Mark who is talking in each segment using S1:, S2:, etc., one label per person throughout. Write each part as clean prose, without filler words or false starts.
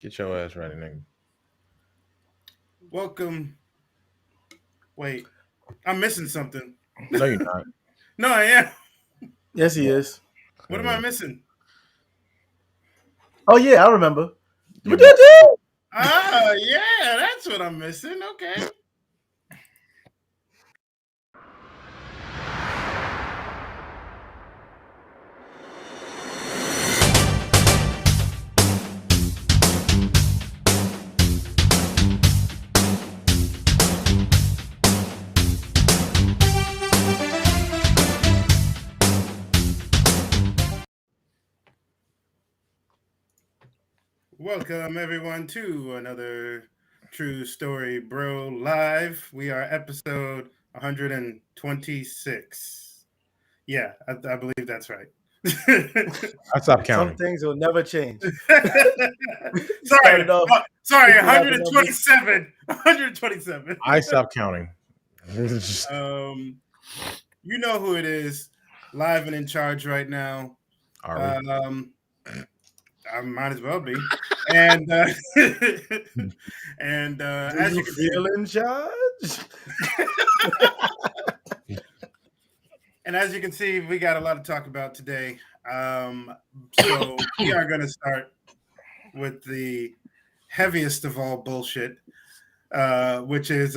S1: Get your ass ready, nigga.
S2: Welcome. Wait, I'm missing something.
S1: No, you're not.
S2: No, I am.
S3: Yes, he is.
S2: What am I missing?
S3: Oh yeah, I remember.
S1: You're
S2: Ah, yeah, that's what I'm missing. Okay. Welcome everyone to another True Story Bro Live. We are episode 126. Yeah, I believe that's right.
S1: I stopped
S3: Some
S1: counting.
S3: things will never change.
S2: sorry,
S3: Started off
S2: sorry,
S3: thinking about the numbers.
S2: 127. 127.
S1: I stopped counting.
S2: Um, you know who it is, live and in charge right now.
S1: Are we?
S2: I might as well be, and and
S3: Do
S2: as
S3: you
S2: you can see,
S3: feel in charge?
S2: and as you can see, we got a lot to talk about today. So we are going to start with the heaviest of all bullshit, which is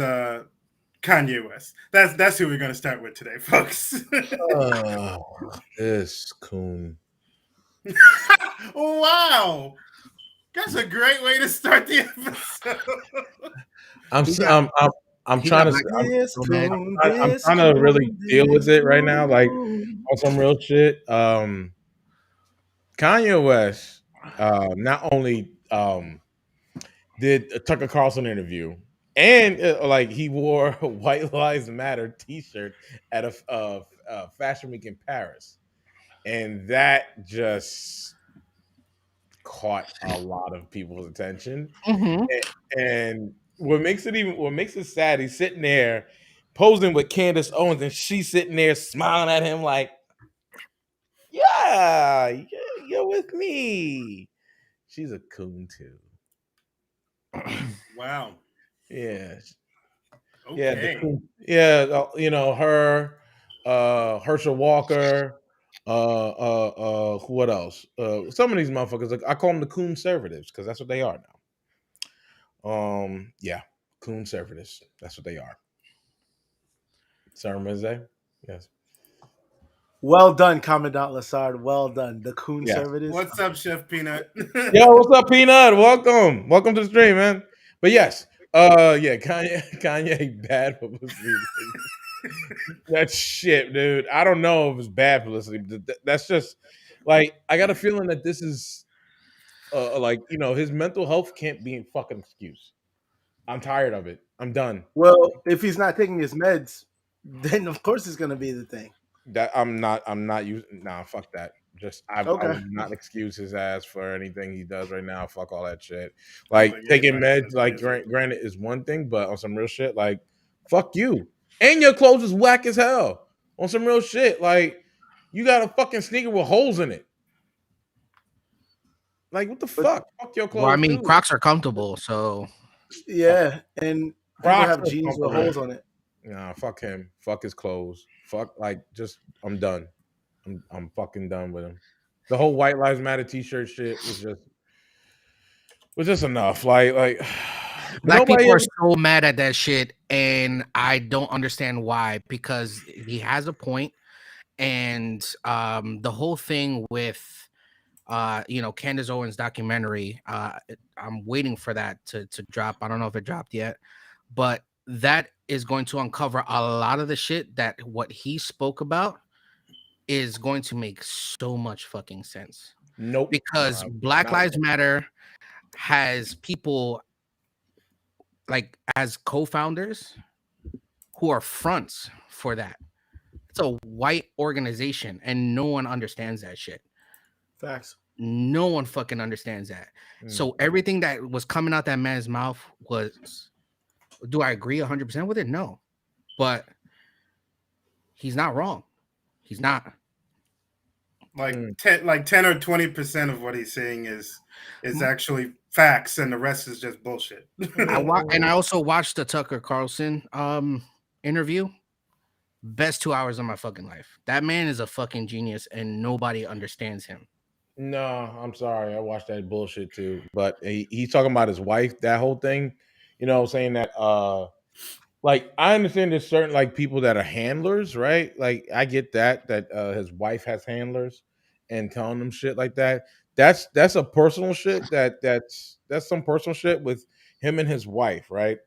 S2: Kanye West. That's who we're going to start with today, folks.
S1: This coon.
S2: Wow, that's a great way to start the episode.
S1: I'm
S4: He
S1: s-
S4: got-
S1: I'm I'm, I'm
S4: he
S1: trying
S4: got
S1: to.
S4: black
S3: This
S4: people, man.
S3: coon,
S1: I'm
S3: this
S1: trying to really
S3: coon,
S1: deal with
S3: this
S1: it right now, like
S3: coon.
S1: on some real shit. Kanye West, not only did a Tucker Carlson interview, and like he wore a White Lives Matter T-shirt at a fashion week in Paris, and that just caught a lot of people's attention.
S4: Mm-hmm.
S1: And what makes it sad, he's sitting there posing with Candace Owens, and she's sitting there smiling at him like, yeah, you're with me. She's a coon too.
S2: Wow.
S1: Yeah, yeah, the
S2: Okay.
S1: coon. Yeah, her, Herschel Walker, what else? Some of these motherfuckers, like, I call them the coon conservatives because that's what they are now. Yeah, coon conservatives. That's what they are. Sarah Mizze? Yes.
S3: Well done, Commandant Lassard. Well done. The coon
S1: Yes.
S3: servitors.
S2: What's up, Chef Peanut?
S1: Yo, what's up, Peanut? Welcome. Welcome to the stream, man. But yes, yeah, Kanye bad publicity. That shit, dude. I don't know if it's bad publicity, but that's just like, I got a feeling that this is like, his mental health can't be a fucking excuse. I'm tired of it. I'm done.
S3: Well, if he's not taking his meds, then of course it's gonna be the thing.
S1: That I'm not using. Nah, fuck that. Just I
S3: Okay.
S1: would not excuse his ass for anything he does right now. Fuck all that shit. Like,
S2: Like
S1: taking
S2: anybody
S1: meds,
S2: says
S1: like,
S2: music.
S1: granted is one thing, but on some real shit, like, fuck you. And your clothes is whack as hell. On some real shit, like, you got a fucking sneaker with holes in it. Like, what the fuck? Fuck your
S4: Well, I
S1: clothes
S4: mean,
S1: too.
S4: Crocs are comfortable, so
S3: Yeah, and people
S1: Crocs
S3: have
S1: are
S3: jeans with
S1: comfortable.
S3: holes on it.
S1: Nah, fuck him. Fuck his clothes. Fuck, like, just, I'm done. I'm fucking done with him. The whole White Lives Matter T-shirt shit was just enough. Like
S4: black
S1: nobody
S4: people are
S1: ever.
S4: so mad at that shit, and I don't understand why. Because he has a point, and the whole thing with Candace Owens documentary. I'm waiting for that to drop. I don't know if it dropped yet, but that is going to uncover a lot of the shit that what he spoke about is going to make so much fucking sense.
S1: Nope.
S4: Because Black
S1: Not-
S4: Lives Matter has people like as co-founders who are fronts for that. It's a white organization and no one understands that shit.
S3: Facts.
S4: No one fucking understands that.
S1: Mm.
S4: So everything that was coming out that man's mouth was, do I agree 100% with it? No. But he's not wrong. He's not.
S2: Like 10 or 20% of what he's saying is actually facts, and the rest is just bullshit.
S4: And I also watched the Tucker Carlson interview. Best 2 hours of my fucking life. That man is a fucking genius, and nobody understands him.
S1: No, I'm sorry. I watched that bullshit too. But he's talking about his wife, that whole thing, saying that like I understand there's certain like people that are handlers, right? Like I get that his wife has handlers and telling them shit like that. That's a personal shit that's some personal shit with him and his wife, right?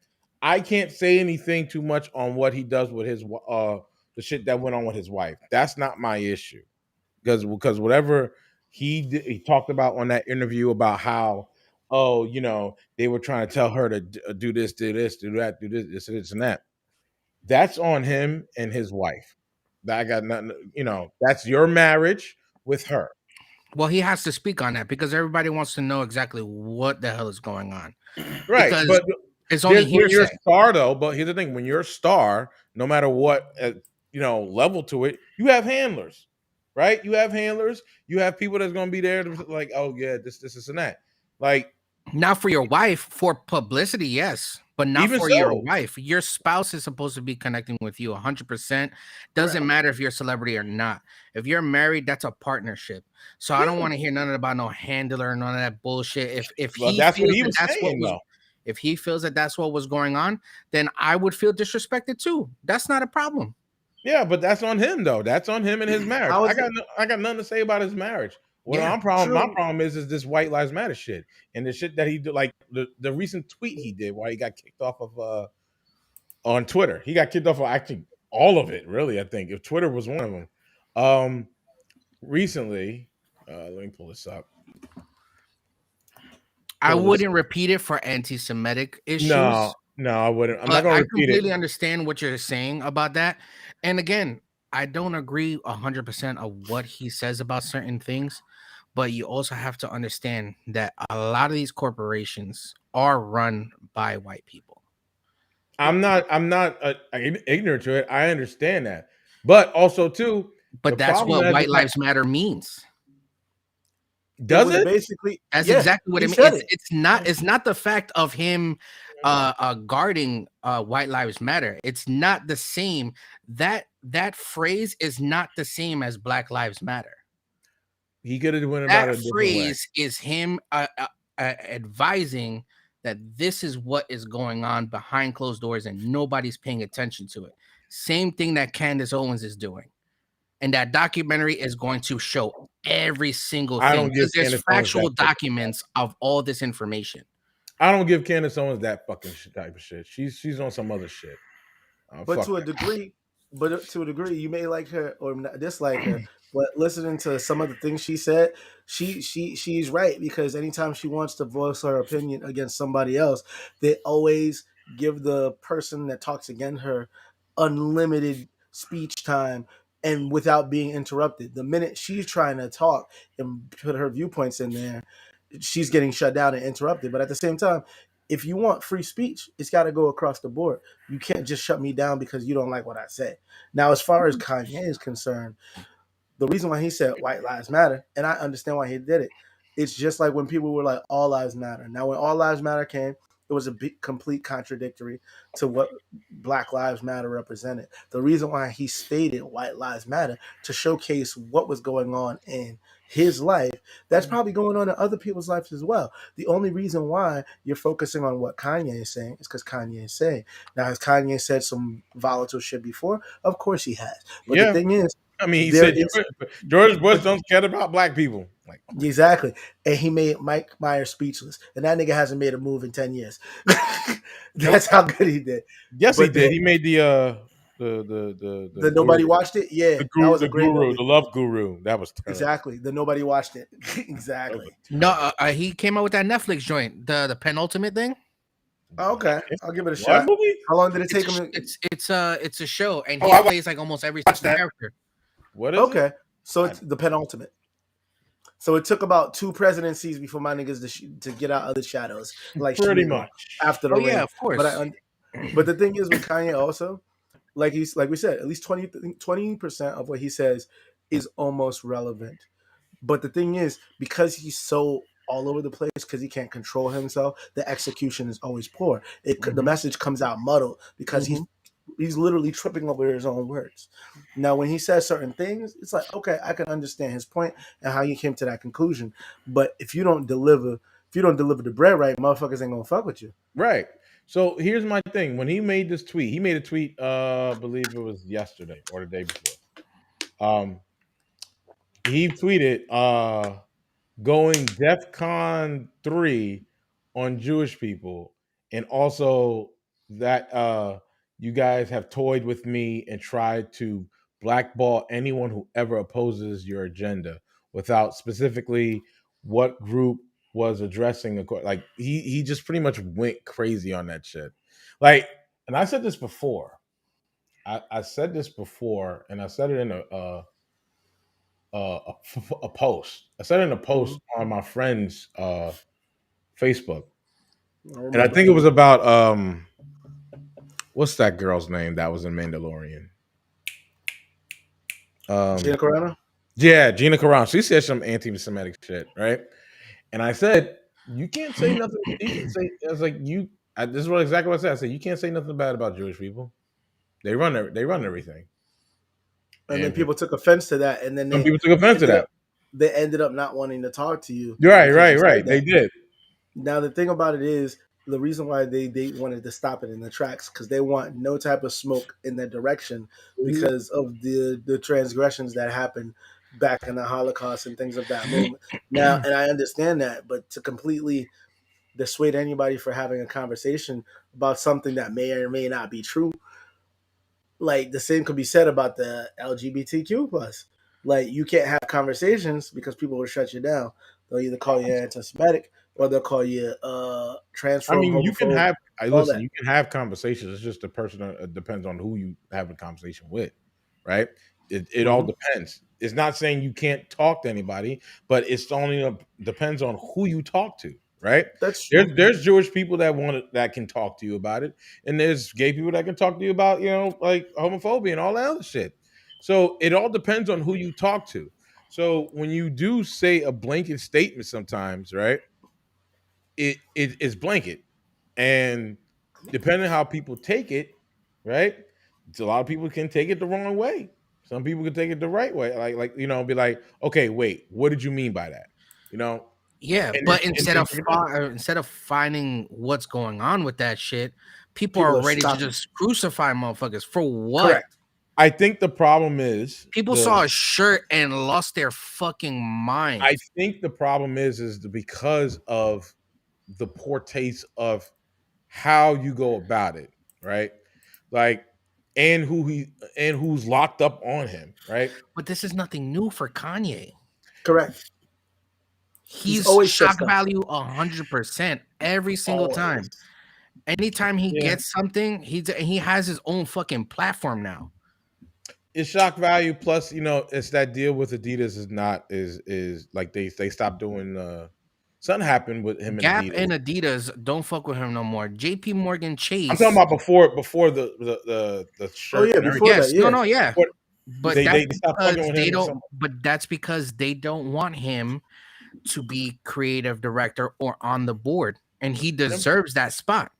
S1: I can't say anything too much on what he does with his the shit that went on with his wife. That's not my issue because whatever he talked about on that interview about how they were trying to tell her to do this, do this, do that, do this and that. That's on him and his wife. That got nothing. That's your marriage with her.
S4: Well, he has to speak on that because everybody wants to know exactly what the hell is going on.
S1: Right,
S4: Because
S1: but
S4: it's only
S1: when you're a
S4: hearsay.
S1: star, though. But here's the thing: when you're a star, no matter what level to it, you have handlers, right? You have handlers. You have people that's going to be there to like, oh yeah, this, and that. Like,
S4: Not for your wife, for publicity, yes, but not
S1: even
S4: for
S1: so,
S4: your wife. Your spouse is supposed to be connecting with you 100%. Doesn't matter if you're a celebrity or not. If you're married, that's a partnership. So I don't want to hear none about no handler, none of that bullshit. If
S1: well,
S4: he
S1: that's what
S4: feels
S1: he
S4: that
S1: was
S4: that's what
S1: saying,
S4: was,
S1: though.
S4: if he feels that that's what was going on, then I would feel disrespected too. That's not a problem.
S1: Yeah, but that's on him though. That's on him and his marriage.
S3: How is
S1: I got nothing to say about his marriage. What
S4: Yeah,
S1: my problem
S3: true.
S1: my problem is this White Lives Matter shit and the shit that he did, like the recent tweet he did while he got kicked off of on Twitter. He got kicked off of actually all of it, really. I think if Twitter was one of them. Recently, let me pull this up.
S4: I wouldn't repeat it for anti-Semitic issues.
S1: No, I wouldn't. I'm
S4: But
S1: not going
S4: I
S1: to repeat
S4: completely
S1: it.
S4: understand what you're saying about that. And again, I don't agree 100% of what he says about certain things, but you also have to understand that a lot of these corporations are run by white people.
S1: I'm not ignorant to it. I understand that, but also too,
S4: But
S1: the
S4: that's
S1: problem
S4: what
S1: is
S4: White Lives Matter means.
S1: does
S3: was
S1: it?
S3: basically
S4: That's
S3: yeah,
S4: exactly what
S3: he
S4: it means.
S3: said it.
S4: It's not the fact of him guarding White Lives Matter. It's not the same. That phrase is not the same as Black Lives Matter.
S1: He could have went about it a
S4: That
S1: different way.
S4: phrase is him advising that this is what is going on behind closed doors and nobody's paying attention to it. Same thing that Candace Owens is doing. And that documentary is going to show every single
S1: I
S4: thing
S1: don't give
S4: because there's
S1: Candace Owens
S4: factual
S1: that fucking
S4: documents of all this information.
S1: I don't give Candace Owens that fucking type of shit. She's on some other shit.
S3: But
S1: Fuck
S3: to a
S1: that.
S3: degree, you may like her or not dislike her. But listening to some of the things she said, she's right because anytime she wants to voice her opinion against somebody else, they always give the person that talks against her unlimited speech time and without being interrupted. The minute she's trying to talk and put her viewpoints in there, she's getting shut down and interrupted. But at the same time, if you want free speech, it's got to go across the board. You can't just shut me down because you don't like what I say. Now, as far as Kanye is concerned, the reason why he said white lives matter, and I understand why he did it, it's just like when people were like all lives matter. Now, when all lives matter came, it was a big, complete contradictory to what Black Lives Matter represented. The reason why he stated white lives matter to showcase what was going on in his life, that's probably going on in other people's lives as well. The only reason why you're focusing on what Kanye is saying is because Kanye is saying. Now, has Kanye said some volatile shit before? Of course he has. But the thing is,
S1: I mean, he
S3: there
S1: said
S3: is
S1: George Bush don't care about black people. Like
S3: exactly, and he made Mike Myers speechless, and that nigga hasn't made a move in 10 years. That's how good he did.
S1: yes,
S3: But
S1: he did. He made the
S3: nobody
S1: guru,
S3: watched it. Yeah, that was a great movie.
S1: the love guru. That was terrible.
S3: Exactly. The nobody watched it. Exactly.
S4: No, he came out with that Netflix joint, the penultimate thing.
S3: Oh, okay, I'll give it a
S1: What
S3: shot.
S1: movie?
S3: How long did it take him?
S4: It's a show, and
S2: Oh,
S4: he
S2: I
S4: plays like almost every
S2: watched that.
S4: character.
S1: What is
S3: Okay,
S1: it?
S3: so it's the penultimate. So it took about 2 presidencies before my niggas to get out of the shadows, like
S1: Pretty
S3: Shimigo,
S1: much.
S3: after the
S4: Oh
S3: rain.
S4: yeah, of course.
S3: But the thing is with Kanye also, like we said, at least 20% of what he says is almost relevant. But the thing is, because he's so all over the place, because he can't control himself, the execution is always poor. The message comes out muddled because he's literally tripping over his own words. Now, when he says certain things, it's like, okay, I can understand his point and how you came to that conclusion. But if you don't deliver the bread right, motherfuckers ain't gonna fuck with you.
S1: Right. So here's my thing. When he made this tweet, he made a tweet, I believe it was yesterday or the day before. He tweeted, going DEFCON 3 on Jewish people, and also that you guys have toyed with me and tried to blackball anyone who ever opposes your agenda without specifically what group was addressing the like he just pretty much went crazy on that shit. Like, and I said this before. I said this before, and I said it in a post. I said it in a post on my friend's Facebook, and I think it was about what's that girl's name that was in Mandalorian?
S3: Gina Carano?
S1: Yeah, Gina Carano. She said some anti-Semitic shit, right? And I said, you can't say nothing. You can say, I was like, this is what exactly what I said. I said, you can't say nothing bad about Jewish people. They run everything.
S3: And then people took offense to that, and then
S1: some people took offense to that.
S3: They ended up not wanting to talk to you.
S1: Right. They did.
S3: Now the thing about it is, the reason why they wanted to stop it in the tracks, because they want no type of smoke in their direction because of the transgressions that happened back in the Holocaust and things of that moment. Now, and I understand that, but to completely dissuade anybody for having a conversation about something that may or may not be true, like the same could be said about the LGBTQ plus. Like, you can't have conversations because people will shut you down. They'll either call you anti-Semitic or they'll call you transphobe.
S1: I mean, you can have. Listen,
S3: that.
S1: you can have conversations. It's just the person. It depends on who you have a conversation with, right? It all depends. It's not saying you can't talk to anybody, but it's only depends on who you talk to, right?
S3: That's true.
S1: There's Jewish people that can talk to you about it, and there's gay people that can talk to you about, like homophobia and all that other shit. So it all depends on who you talk to. So when you do say a blanket statement, sometimes, right? It is blanket, and depending on how people take it, right? A lot of people can take it the wrong way. Some people can take it the right way, like be like, okay, wait, what did you mean by that?
S4: Yeah, but instead of finding what's going on with that shit, people are ready to just crucify motherfuckers for what?
S3: Correct.
S1: I think the problem is
S4: people saw a shirt and lost their fucking mind.
S1: I think the problem is because of the poor taste of how you go about it, right? Like, and who's locked up on him, right?
S4: But this is nothing new for Kanye.
S3: Correct.
S4: He's always shock value 100% every single time. Anytime he gets something, he has his own fucking platform now.
S1: It's shock value plus, it's that deal with Adidas is like they stopped doing something happened with him.
S4: Gap and Adidas don't fuck with him no more. JP Morgan Chase.
S1: I'm talking about before the shirt.
S3: Oh yeah, before that. Yeah.
S4: No, yeah.
S1: Before,
S4: but that's because they don't want him to be creative director or on the board, and he deserves that spot.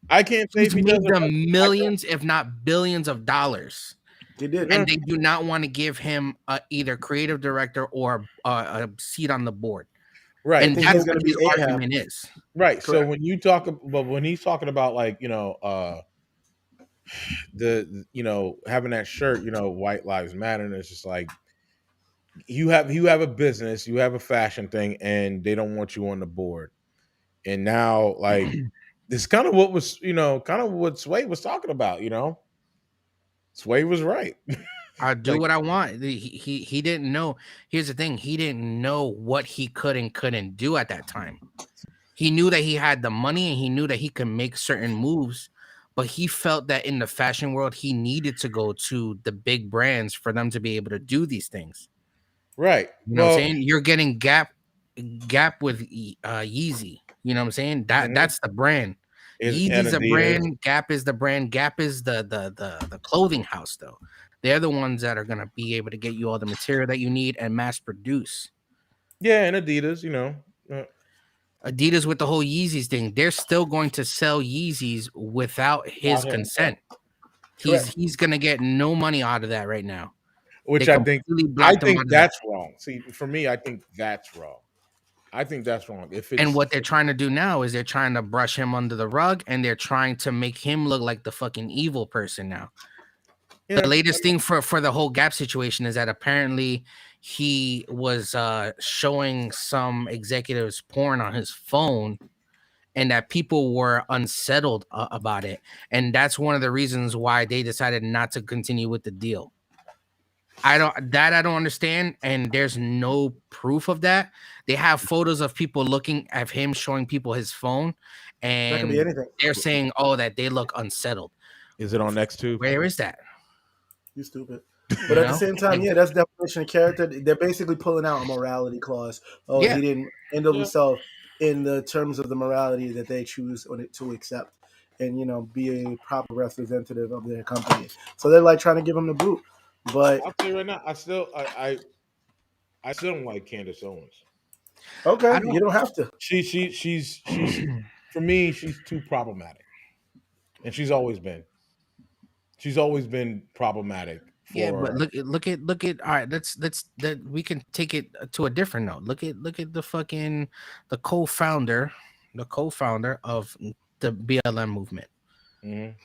S1: I can't say
S4: he's made them millions, if not billions of dollars.
S3: They did,
S4: and they do not want to give him either creative director or a seat on the board.
S1: Right,
S4: and that's what his argument is.
S1: Right. Correct. So when he's talking about like having that shirt, White Lives Matter, and it's just like you have a business, you have a fashion thing, and they don't want you on the board, and now like. This is kind of what was, kind of what Sway was talking about, Sway was right.
S4: I do what I want. He didn't know. Here's the thing. He didn't know what he could and couldn't do at that time. He knew that he had the money and he knew that he could make certain moves, but he felt that in the fashion world, he needed to go to the big brands for them to be able to do these things.
S1: Right.
S4: You know what I'm saying? You're getting Gap with Yeezy. You know what I'm saying? That's the brand. Yeezy's a brand. Gap is the brand. Gap is the clothing house, though. They're the ones that are gonna be able to get you all the material that you need and mass produce.
S1: Yeah, and Adidas,
S4: Adidas with the whole Yeezys thing, they're still going to sell Yeezys without his
S1: without him,
S4: consent.
S3: Correct.
S4: He's gonna get no money out of that right now.
S1: which
S4: They completely blocked him out of that.
S1: that's wrong. See, for me, I think that's wrong. I think that's wrong. If it's
S4: And what they're trying to do now is they're trying to brush him under the rug and they're trying to make him look like the fucking evil person now.
S1: yeah,
S4: The latest thing for the whole Gap situation is that apparently he was showing some executives porn on his phone and that people were unsettled about it. And that's one of the reasons why they decided not to continue with the deal. I don't understand, and there's no proof of that. They have photos of people looking at him showing people his phone,
S3: That could be
S4: and
S3: anything.
S4: they're saying, "Oh, that they look unsettled."
S1: is it on next tube?
S4: Where is that?
S3: You stupid.
S4: You
S3: But at the
S4: know?
S3: same time,
S4: Like,
S3: yeah, that's definition of character. They're basically pulling out a morality clause. Oh,
S4: Yeah.
S3: he didn't handle
S1: Yeah.
S3: himself in the terms of the morality that they choose to accept, and be a proper representative of their company. So they're like trying to give him the boot. But
S1: I'll tell you right now, I still don't like Candace Owens.
S3: okay,
S4: I don't-
S3: you don't have to.
S1: She's for me, she's too problematic, and she's always been. She's always been problematic.
S4: Yeah, but
S1: For
S4: look at all right, let's that we can take it to a different note. Look at the co-founder, of the BLM movement.
S1: Mhm.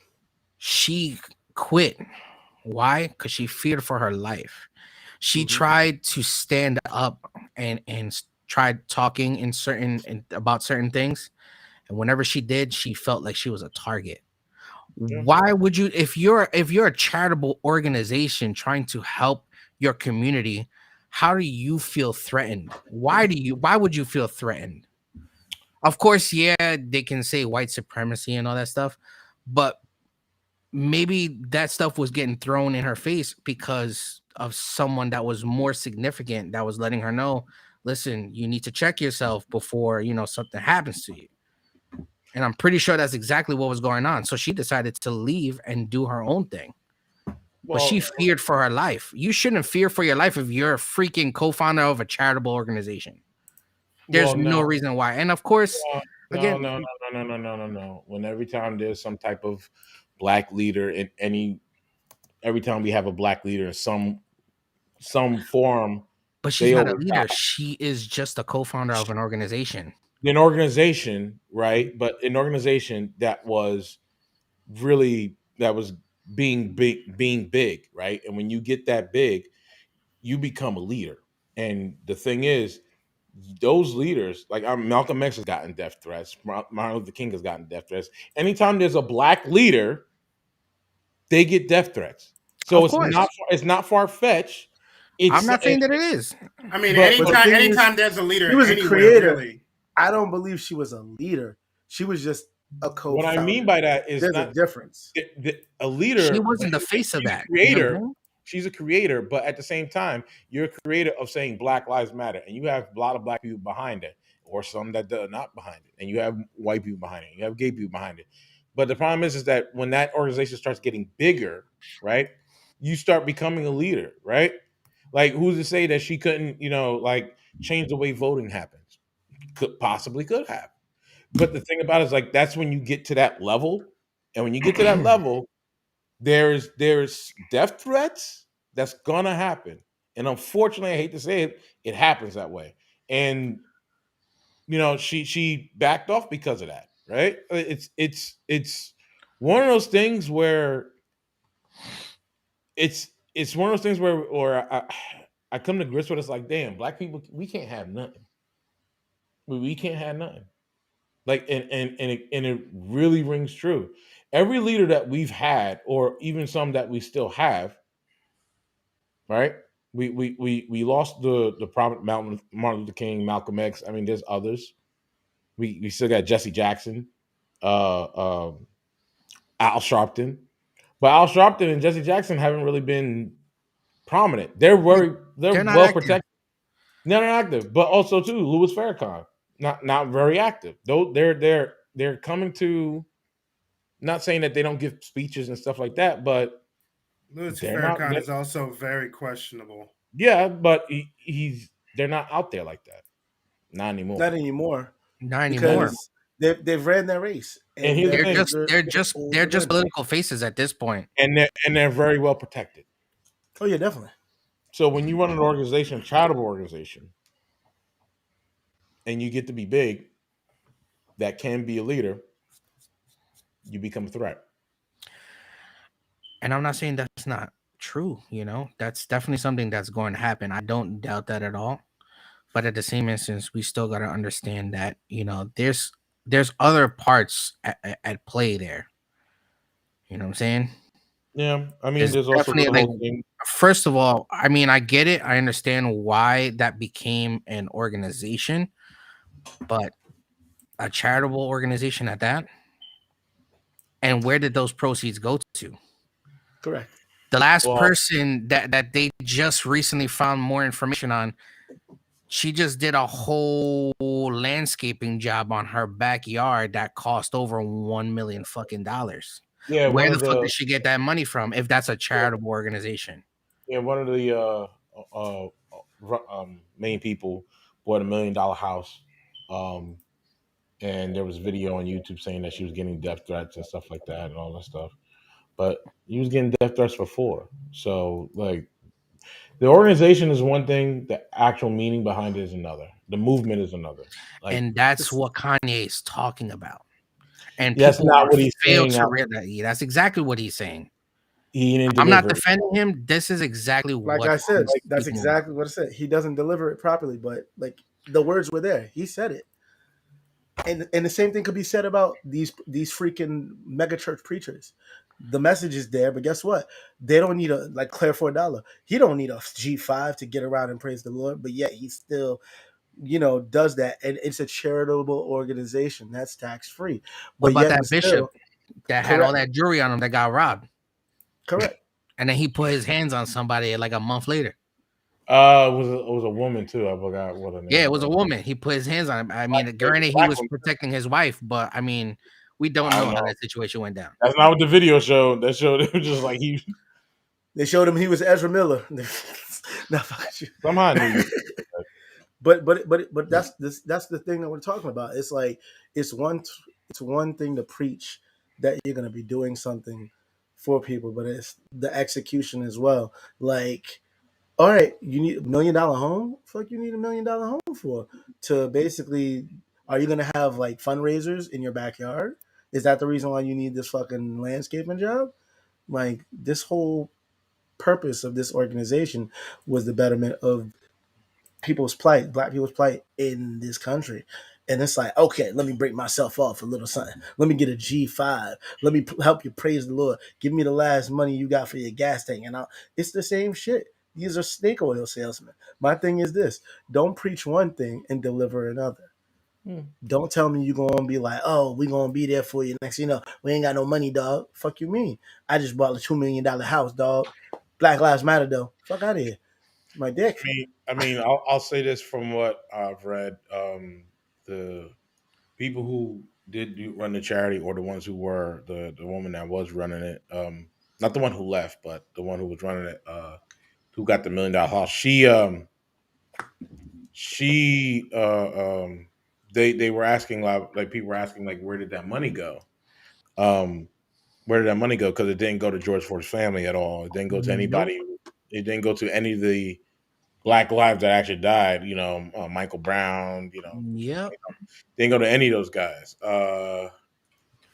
S4: She quit. Why? Because she feared for her life. She
S3: Mhm.
S4: tried to stand up and tried talking about certain things, and whenever she did, she felt like she was a target.
S1: Yeah.
S4: Why would you, if you're a charitable organization trying to help your community, how do you feel threatened? Why would you feel threatened? Of course, yeah, they can say white supremacy and all that stuff, but maybe that stuff was getting thrown in her face because of someone that was more significant that was letting her know, listen, you need to check yourself before something happens to you. And I'm pretty sure that's exactly what was going on. So she decided to leave and do her own thing. But she feared for her life. You shouldn't fear for your life if you're a freaking co-founder of a charitable organization. There's no reason why. And of course, again,
S1: no. When every time there's some type of black leader every time we have a black leader in some form,
S4: but she's
S1: they
S4: not a
S1: overpower
S4: leader. She is just a co-founder of an organization.
S1: an organization, right? But an organization that was being big, right? And when you get that big, you become a leader. And the thing is, those leaders, like Malcolm X has gotten death threats, Martin Luther King has gotten death threats. Anytime there's a black leader, they get death threats. So
S4: Of course.
S1: it's not far fetched.
S4: I'm not saying that it is.
S2: I mean,
S3: But the thing is,
S2: anytime there's a leader,
S3: he was a
S2: anywhere,
S3: creator.
S2: really.
S3: I don't believe she was a leader. She was just a co-founder.
S1: What I mean by that is
S3: there's a difference.
S1: a leader.
S4: She wasn't the face of that.
S1: Creator. She's a creator, but at the same time, you're a creator of saying Black Lives Matter, and you have a lot of black people behind it, or some that are not behind it, and you have white people behind it, you have gay people behind it. But the problem is that when that organization starts getting bigger, right, you start becoming a leader, right? Like, who's to say that she couldn't, like change the way voting happens? Could have. But the thing about it is, like, that's when you get to that level, and when you get to that level, there's death threats that's gonna happen, and unfortunately, I hate to say it, it happens that way. And she backed off because of that, right? It's one of those things where it's one of those things where I come to grips with. It's like, damn, black people, we can't have nothing. We can't have nothing. Like, and it really rings true. Every leader that we've had, or even some that we still have, right? We lost the prophet Martin Luther King, Malcolm X. I mean, there's others. We still got Jesse Jackson, Al Sharpton, but Al Sharpton and Jesse Jackson haven't really been prominent. They're
S4: They're not
S1: well
S4: active.
S1: protected. They're not active, but also too Louis Farrakhan, not very active. Though they're coming to. Not saying that they don't give speeches and stuff like that, but
S2: Louis
S1: They're not.
S2: Farrakhan is also very questionable.
S1: Yeah, but they're not out there like that. Not
S3: Not
S1: anymore.
S3: anymore
S4: Not
S1: And
S4: anymore.
S3: because they've ran their race
S1: and
S3: and
S1: here's the
S4: They're
S1: thing.
S4: just they're
S3: they're
S4: just
S3: old
S4: they're
S3: to
S4: just
S3: win.
S4: political faces at this point.
S1: And they're very well protected.
S3: Oh yeah, definitely.
S1: So when you run an organization, a charitable organization, and you get to be big, that can be a leader, you become a threat.
S4: And I'm not saying that's not true, you know. That's definitely something that's going to happen. I don't doubt that at all. But at the same instance, we still got to understand that, you know, there's other parts at play there. You know what I'm saying?
S1: Yeah, I mean,
S4: There's
S1: there's also
S4: definitely
S1: the
S4: like,
S1: whole thing.
S4: first of all, I mean, I get it. I understand why that became an organization, but a charitable organization at that. And where did those proceeds go to?
S3: Correct.
S4: The last
S1: Well,
S4: person that they just recently found more information on, she just did a whole landscaping job on her backyard that cost over 1 million fucking dollars.
S1: yeah,
S4: Where the fuck did she get that money from if that's a charitable organization?
S1: one of the main people bought $1 million house, um, and there was video on YouTube saying that she was getting death threats and stuff like that and all that stuff. But he was getting death threats before, so like the organization is one thing, the actual meaning behind it is another. The movement is another. Like
S4: And that's what Kanye is talking about. And
S1: that's
S4: people
S1: not
S4: are
S1: what he's
S4: failed
S1: saying.
S4: to realize that's exactly what he's saying.
S1: He didn't
S4: I'm not
S1: deliver.
S4: defending him. This is exactly
S3: Like
S4: what
S3: I said,
S4: he's
S3: that's
S4: speaking about.
S3: exactly what I said. He doesn't deliver it properly, but like the words were there. He said it. And the same thing could be said about these freaking mega church preachers. The message is there, but guess what? They don't need a like Claire $4. He don't need a G5 to get around and praise the Lord, but yet he still, does that. And it's a charitable organization that's tax free.
S4: What
S3: But
S4: about
S3: yet
S4: that
S3: and
S4: bishop
S3: still
S4: that had all
S3: correct.
S4: that jewelry on him that got robbed?
S3: Correct.
S4: And then he put his hands on somebody like a month later.
S1: It was a woman too. I forgot what her
S4: Yeah,
S1: name
S4: it was a
S1: was.
S4: woman. He put his hands on him. I mean,
S1: It was a
S4: granted, he
S1: black
S4: was
S1: woman.
S4: protecting his wife, but I mean, we don't
S1: I
S4: know
S1: don't
S4: how
S1: know.
S4: that situation went down.
S1: That's not what the video showed. That showed it was just like he
S3: They showed him he was Ezra Miller. Nah, fuck you.
S1: somehow I knew you.
S3: But that's the thing that we're talking about. It's like it's one it's one thing to preach that you're gonna be doing something for people, but it's the execution as well. Like, all right, you need $1 million home. Fuck, you need $1 million home for to basically. Are you gonna have like fundraisers in your backyard? Is that the reason why you need this fucking landscaping job? Like this whole purpose of this organization was the betterment of people's plight, black people's plight in this country. And it's like, okay, let me break myself off a little something. Let me get a G5. Let me help you praise the Lord. Give me the last money you got for your gas tank. And it's the same shit. These are snake oil salesmen. My thing is this: don't preach one thing and deliver another.
S1: Hmm.
S3: Don't tell me you're gonna be like, oh, we gonna be there for you. Next thing you know, we ain't got no money, dog. Fuck you mean? I just bought a $2 million house, dog. Black Lives Matter though. Fuck out of here. My dick.
S1: I mean, I'll say this from what I've read. The people who run the charity, or the ones who were the woman that was running it, not the one who left, but the one who was running it, who got the $1 million house. She they were asking, like people were asking, like, where did that money go? Um, where did that money go? Because it didn't go to George Ford's family at all. It didn't go to
S3: Nope.
S1: anybody. It didn't go to any of the black lives that actually died. Michael Brown.
S4: Yep.
S1: Didn't go to any of those guys.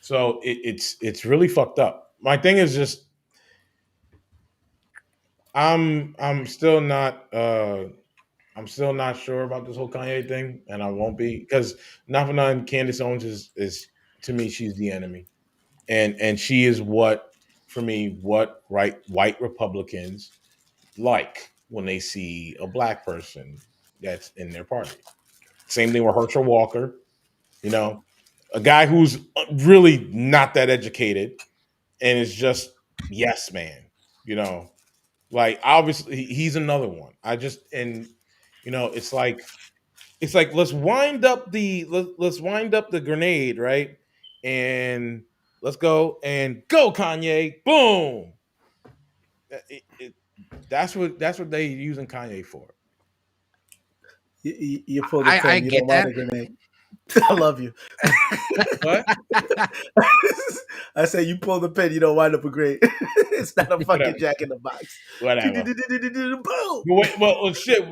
S1: So it's really fucked up. My thing is just I'm still not I'm still not sure about this whole Kanye thing, and I won't be, because not for nothing, Candace Owens is to me, she's the enemy, and she is what, for me, what white Republicans like when they see a black person that's in their party. Same thing with Herschel Walker, you know, a guy who's really not that educated and is just yes man, you know, like obviously he's another one. I just and it's like let's wind up the grenade, right? And let's go and go Kanye, boom. That's what they using Kanye for.
S3: You pull the
S4: I
S3: pin. You
S4: get
S3: don't mind
S4: that.
S3: a grenade. I love you.
S1: What?
S3: I say you pull the pin. You don't wind up a grenade. It's not a fucking Jack in the Box.
S1: Whatever.
S3: Boom.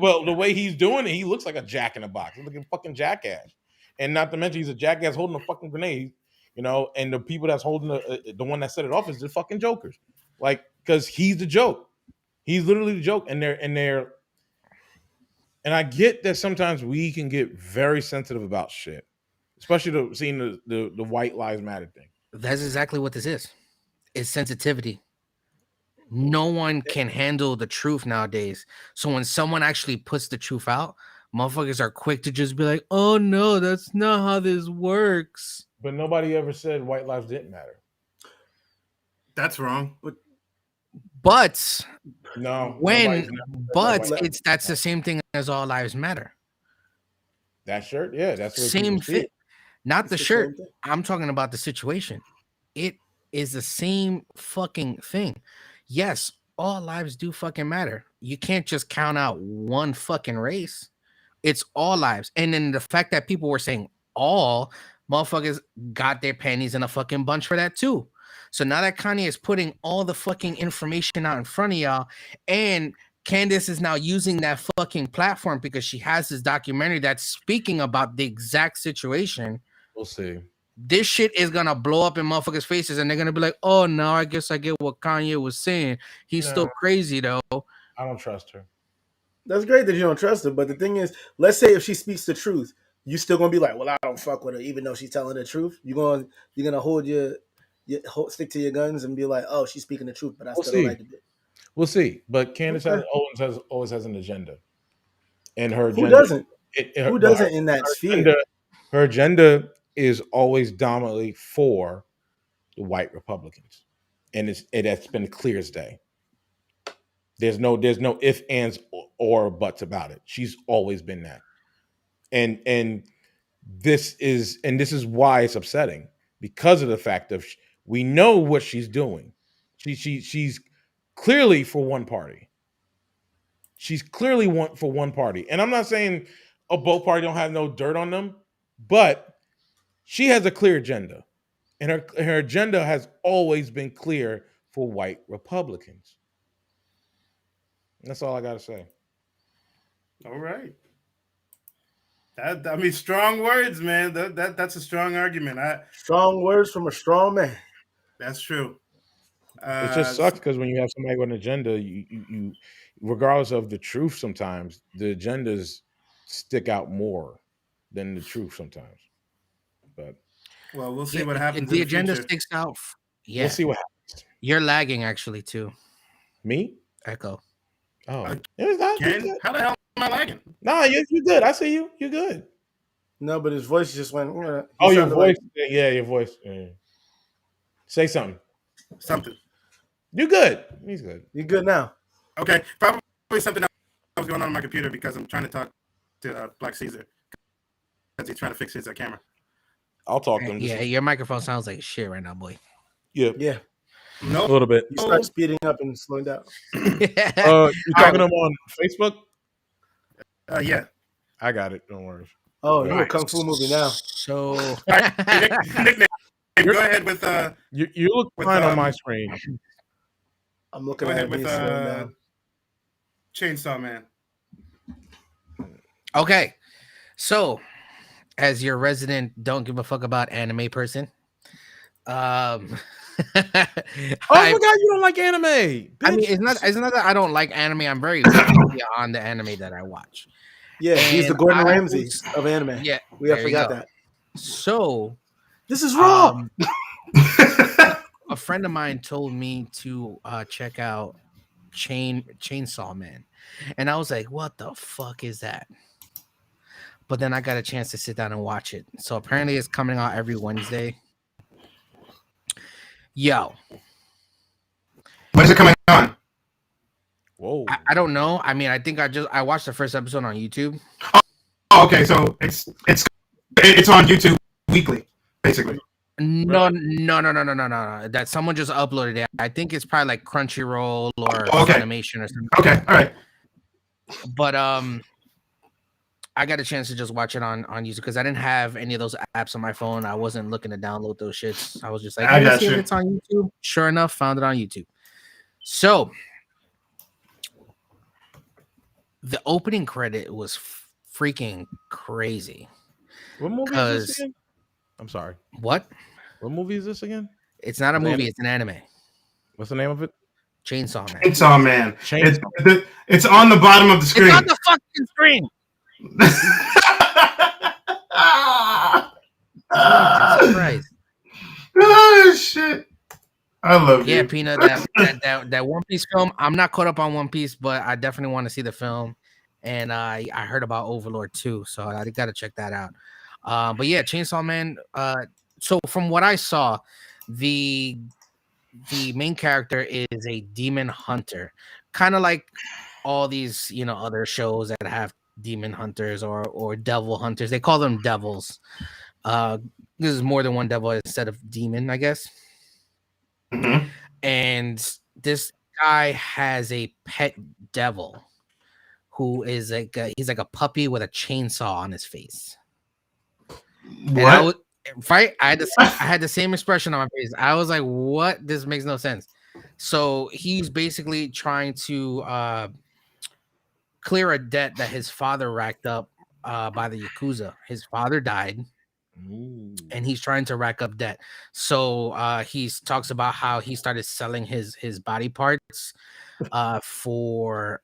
S1: Well, the way he's doing it, he looks like a jack in the box. He's like a fucking jackass, and not to mention he's a jackass holding a fucking grenade. You know, and the people that's holding the one that set it off is the fucking jokers. Like, because he's the joke. He's literally the joke, and they're. And I get that sometimes we can get very sensitive about shit, especially seeing the White Lives Matter thing.
S4: That's exactly what this is. It's sensitivity. No one can handle the truth nowadays. So when someone actually puts the truth out, motherfuckers are quick to just be like, "Oh no, that's not how this works."
S1: But nobody ever said white lives didn't matter.
S2: That's wrong.
S4: But
S1: No,
S4: that's the same thing as all lives matter.
S1: That shirt, yeah, that's what
S4: Same thing. Not the shirt.
S3: same thing.
S4: I'm talking about the situation. It is the same fucking thing. Yes, all lives do fucking matter. You can't just count out one fucking race. It's all lives. And then the fact that people were saying all motherfuckers got their panties in a fucking bunch for that too. So now that Kanye is putting all the fucking information out in front of y'all, and Candace is now using that fucking platform because she has this documentary that's speaking about the exact situation.
S1: We'll see.
S4: This shit is gonna blow up in motherfuckers' faces, and they're gonna be like, "Oh, now I guess I get what Kanye was saying. He's still crazy though."
S1: I don't trust her.
S3: That's great that you don't trust her, but the thing is, let's say if she speaks the truth, you still gonna be like, "Well, I don't fuck with her," even though she's telling the truth. You're gonna hold stick to your guns and be like, "Oh, she's speaking the truth," but I still don't like it.
S1: We'll see. But Candace always has an agenda, and her
S3: Who
S1: agenda,
S3: doesn't? Who doesn't in that sphere?
S1: Her agenda is always dominantly for the white Republicans, and that's been clear as day. There's no ifs, ands, or buts about it. She's always been that, and this is why it's upsetting, because of the fact of we know what she's doing. She's clearly for one party. She's clearly for one party, and I'm not saying both parties don't have no dirt on them, but she has a clear agenda, and her agenda has always been clear for white Republicans. That's all I got to say.
S2: All right. Strong words, man. That's a strong argument.
S3: Strong words from a strong man.
S2: That's true.
S1: It just sucks because when you have somebody with an agenda, you regardless of the truth, sometimes the agendas stick out more than the truth sometimes. But
S2: we'll see what happens.
S4: The agenda sticks out. Yeah,
S1: we'll see what happens.
S4: You're lagging actually too.
S1: Me?
S4: Echo.
S1: Oh, it was not.
S2: How the hell am I lagging?
S1: Nah, you're good. I see you. You're good.
S3: No, but his voice just went.
S1: Oh, your voice. Yeah, your voice. Yeah. Say something.
S2: Something.
S1: You're good. He's good.
S3: You're good now.
S2: Okay, probably something else was going on my computer because I'm trying to talk to Black Caesar because he's trying to fix his camera.
S1: I'll talk to him.
S4: Yeah, your microphone sounds like shit right now, boy.
S1: Yeah.
S2: No,
S1: a little bit.
S3: You start speeding up and slowing down.
S1: You talking to him on Facebook?
S2: Yeah.
S1: I got it. Don't worry.
S3: Oh, you're a kung fu movie now.
S4: So
S2: Nickname. Go ahead with
S1: you look fine on my screen.
S3: I'm looking
S2: go
S3: at
S2: ahead with Chainsaw Man.
S4: Okay, so as your resident don't give a fuck about anime person,
S1: I forgot you don't like anime. Bitch.
S4: I mean, it's not that I don't like anime. I'm very picky on the anime that I watch.
S3: Yeah, he's the Gordon Ramsay of anime.
S4: Yeah,
S3: we have forgot that.
S4: So
S3: this is wrong.
S4: A friend of mine told me to check out Chainsaw Man, and I was like, "What the fuck is that?" But then I got a chance to sit down and watch it. So apparently, it's coming out every Wednesday. Yo,
S2: when is it coming on?
S1: Whoa,
S4: I don't know. I mean, I think I watched the first episode on YouTube.
S2: Oh, okay, so it's on YouTube weekly, basically.
S4: No, no. That someone just uploaded it. I think it's probably like Crunchyroll or Funimation or something.
S2: Okay, all right.
S4: But I got a chance to just watch it on YouTube because I didn't have any of those apps on my phone. I wasn't looking to download those shits. I was just like, let me see if it's on YouTube. Sure enough, found it on YouTube. So the opening credit was freaking crazy.
S1: What movie is this again? I'm sorry.
S4: What
S1: movie is this again?
S4: It's not a movie. It's an anime.
S1: What's the name of it?
S4: Chainsaw Man.
S2: Chainsaw Man. It's on the bottom of the screen.
S4: It's on the fucking screen. Jesus Christ.
S2: Oh shit. I love you.
S4: Yeah, Peanut, that One Piece film. I'm not caught up on One Piece, but I definitely want to see the film. And I heard about Overlord too, so I got to check that out. But yeah, Chainsaw Man. So from what I saw, the main character is a demon hunter, kind of like all these other shows that have demon hunters or devil hunters. They call them devils. This is more than one devil instead of demon, I guess.
S2: Mm-hmm.
S4: And this guy has a pet devil who is he's like a puppy with a chainsaw on his face.
S2: What?
S4: I had the same expression on my face. I was like, what? This makes no sense. So he's basically trying to clear a debt that his father racked up by the Yakuza. His father died.
S1: Ooh.
S4: And he's trying to rack up debt. So he talks about how he started selling his body parts for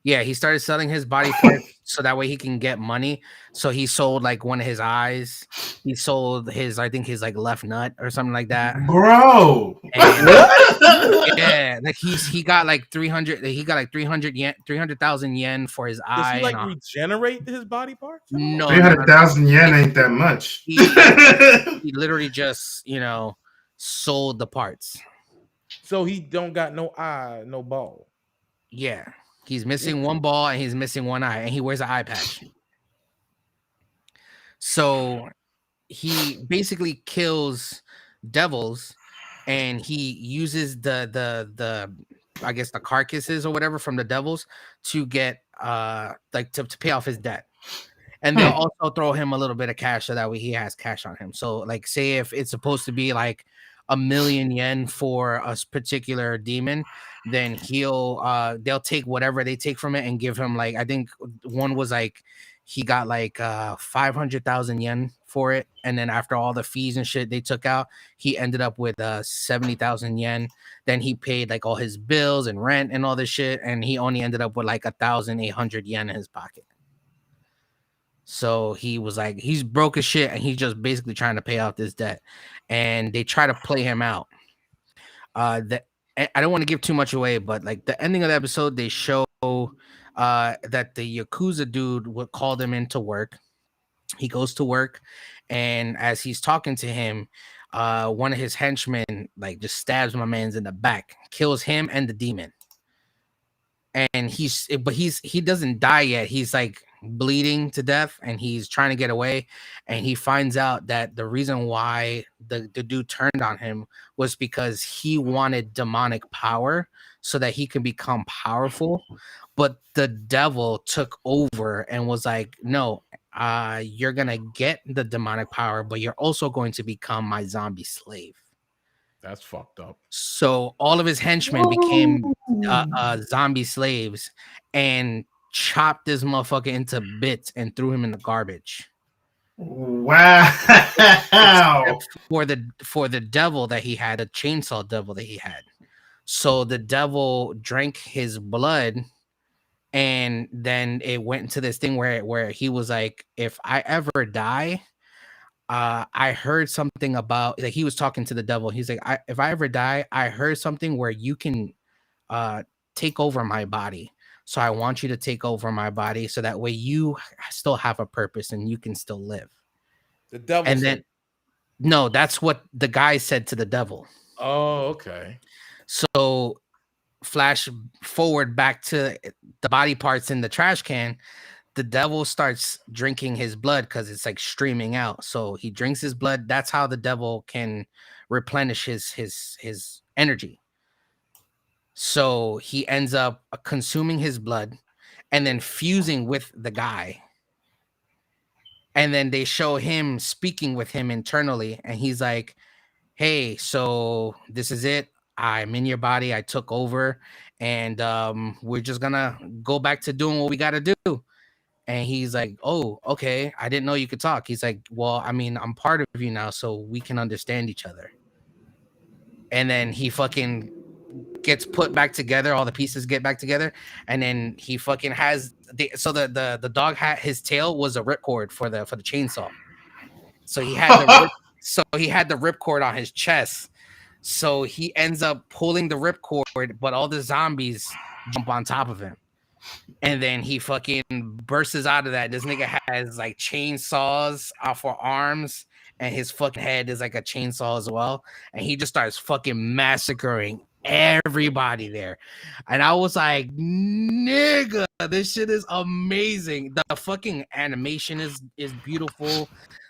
S4: he started selling his body parts so that way he can get money. So he sold like one of his eyes. He sold his, I think his like left nut or something like that.
S2: Bro.
S4: And, yeah, like he got like 300. He got like 300,000 yen for his eye.
S1: Does he like regenerate his body parts?
S4: No,
S2: 300,000 yen ain't that much.
S4: He literally just sold the parts.
S1: So he don't got no eye, no ball.
S4: Yeah. He's missing one ball and he's missing one eye, and he wears an eye patch. So he basically kills devils, and he uses the I guess the carcasses or whatever from the devils to get to pay off his debt. And they'll also throw him a little bit of cash so that way he has cash on him. So like say if it's supposed to be like 1,000,000 yen for a particular demon, then they'll take whatever they take from it and give him like, I think one was like he got like 500,000 yen for it, and then after all the fees and shit they took out, he ended up with 70,000 yen. Then he paid like all his bills and rent and all this shit, and he only ended up with like 1,800 yen in his pocket. So he was like, he's broke as shit, and he's just basically trying to pay off this debt. And they try to play him out. I don't want to give too much away, but like the ending of the episode, they show that the Yakuza dude would call him into work. He goes to work, and as he's talking to him, one of his henchmen like just stabs my man's in the back, kills him and the demon. And he doesn't die yet. He's like bleeding to death, and he's trying to get away, and he finds out that the reason why the dude turned on him was because he wanted demonic power so that he could become powerful, but the devil took over and was like, no, you're gonna get the demonic power, but you're also going to become my zombie slave.
S1: That's fucked up.
S4: So all of his henchmen became zombie slaves and chopped this motherfucker into bits and threw him in the garbage.
S2: Wow.
S4: For the devil that he had, a chainsaw devil that he had. So the devil drank his blood, and then it went into this thing where he was like, if I ever die, I heard something about, like, he was talking to the devil. He's like, if I ever die, I heard something where you can take over my body. So I want you to take over my body so that way you still have a purpose and you can still live.
S1: The devil
S4: and then no, that's what the guy said to the devil.
S1: Oh, okay.
S4: So flash forward back to the body parts in the trash can. the devil starts drinking his blood because it's like streaming out. So he drinks his blood. That's how the devil can replenish his energy. So he ends up consuming his blood and then fusing with the guy. And then they show him speaking with him internally, and he's like, hey, so this is it. I'm in your body. I took over, and we're just gonna go back to doing what we gotta do. And he's like, oh, okay. I didn't know you could talk. He's like, well, I mean, I'm part of you now, so we can understand each other. And then he fucking gets put back together. All the pieces get back together, and then he fucking has the dog hat. His tail was a ripcord for the chainsaw. So he had the ripcord on his chest. So he ends up pulling the ripcord, but all the zombies jump on top of him. And then he fucking bursts out of that. This nigga has like chainsaws for arms, and his fucking head is like a chainsaw as well. And he just starts fucking massacring everybody there. And I was like, nigga, this shit is amazing. The fucking animation is beautiful.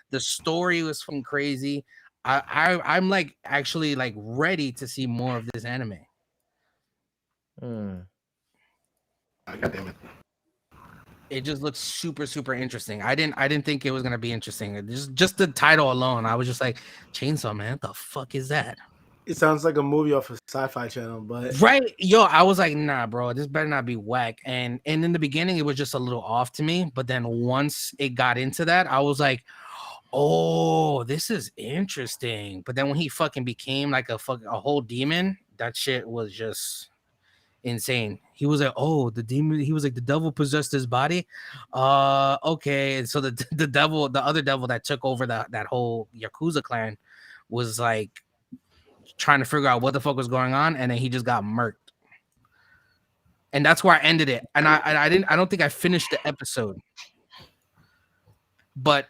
S4: The story was fucking crazy. I'm like actually like ready to see more of this anime.
S1: Mm.
S3: God damn it.
S4: It just looks super, super interesting. I didn't think it was gonna be interesting. Just the title alone, I was just like, Chainsaw Man, what the fuck is that?
S3: It sounds like a movie off a Sci-Fi Channel, but
S4: Right, yo, I was like, nah, bro, this better not be whack. And in the beginning, it was just a little off to me, but then once it got into that, I was like, oh, this is interesting. But then when he fucking became like a whole demon, that shit was just insane. He was like, oh, the demon. He was like, the devil possessed his body. Okay. And so the other devil that took over that whole Yakuza clan, was like trying to figure out what the fuck was going on, and then he just got murked. And that's where I ended it. And I don't think I finished the episode, but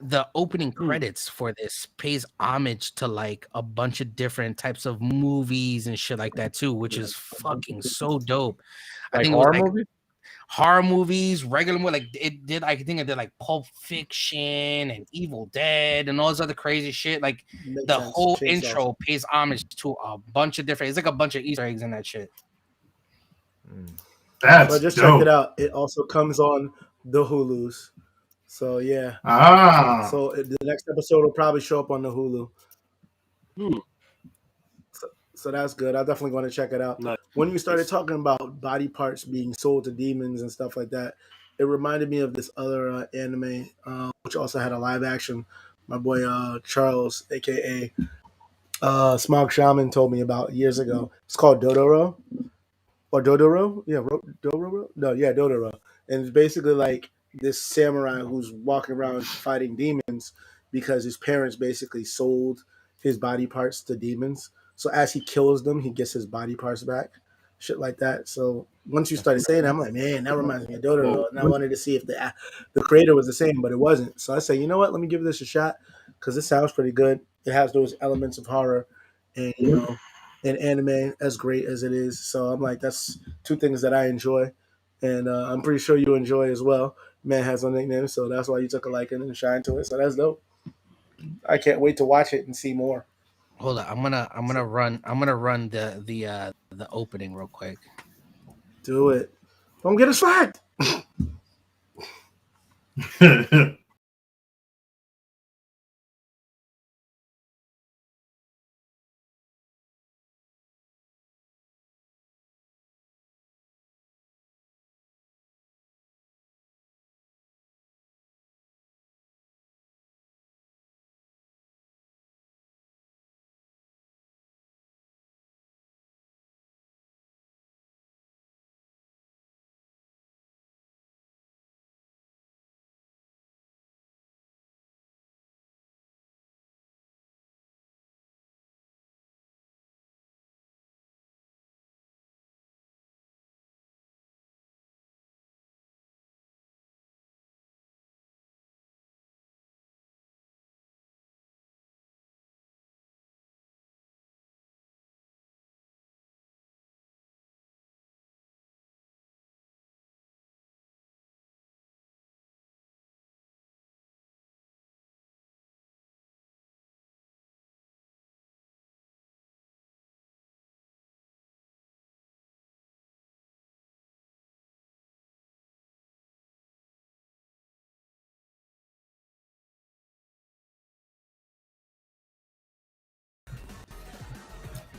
S4: the opening credits for this pays homage to like a bunch of different types of movies and shit like that too, which is fucking so dope. I
S1: Like
S4: think it was
S1: horror
S4: like
S1: movie?
S4: horror movies, regular movie, like it did. I think it did like Pulp Fiction and Evil Dead and all this other crazy shit. Like
S3: makes
S4: the
S3: sense.
S4: whole
S3: Chainsaws.
S4: intro pays homage to a bunch of different. It's like a bunch of Easter eggs in that shit.
S2: That's
S3: So I just
S2: dope.
S3: checked it out. It also comes on the Hulus. So yeah.
S2: Ah.
S3: So the next episode will probably show up on the Hulu. So that's good. I definitely want to check it out.
S5: Nice.
S3: When you started talking about body parts being sold to demons and stuff like that, it reminded me of this other anime, which also had a live action. My boy Charles, aka Smog Shaman, told me about years ago. It's called Dodoro or Dodoro. Yeah, Dodoro. No, yeah, Dodoro. And it's basically like this samurai who's walking around fighting demons because his parents basically sold his body parts to demons. So as he kills them, he gets his body parts back, shit like that. So once you started saying that, I'm like, man, that reminds me of Dodoro. And I wanted to see if the creator was the same, but it wasn't. So I say, you know what? Let me give this a shot because it sounds pretty good. It has those elements of horror, and and anime as great as it is. So I'm like, that's two things that I enjoy, and I'm pretty sure you enjoy as well. Man has a nickname, so that's why you took a liking and shine to it. So that's dope. I can't wait to watch it and see more.
S4: Hold on, I'm gonna run the opening real quick.
S3: Do it. Don't get us slacked.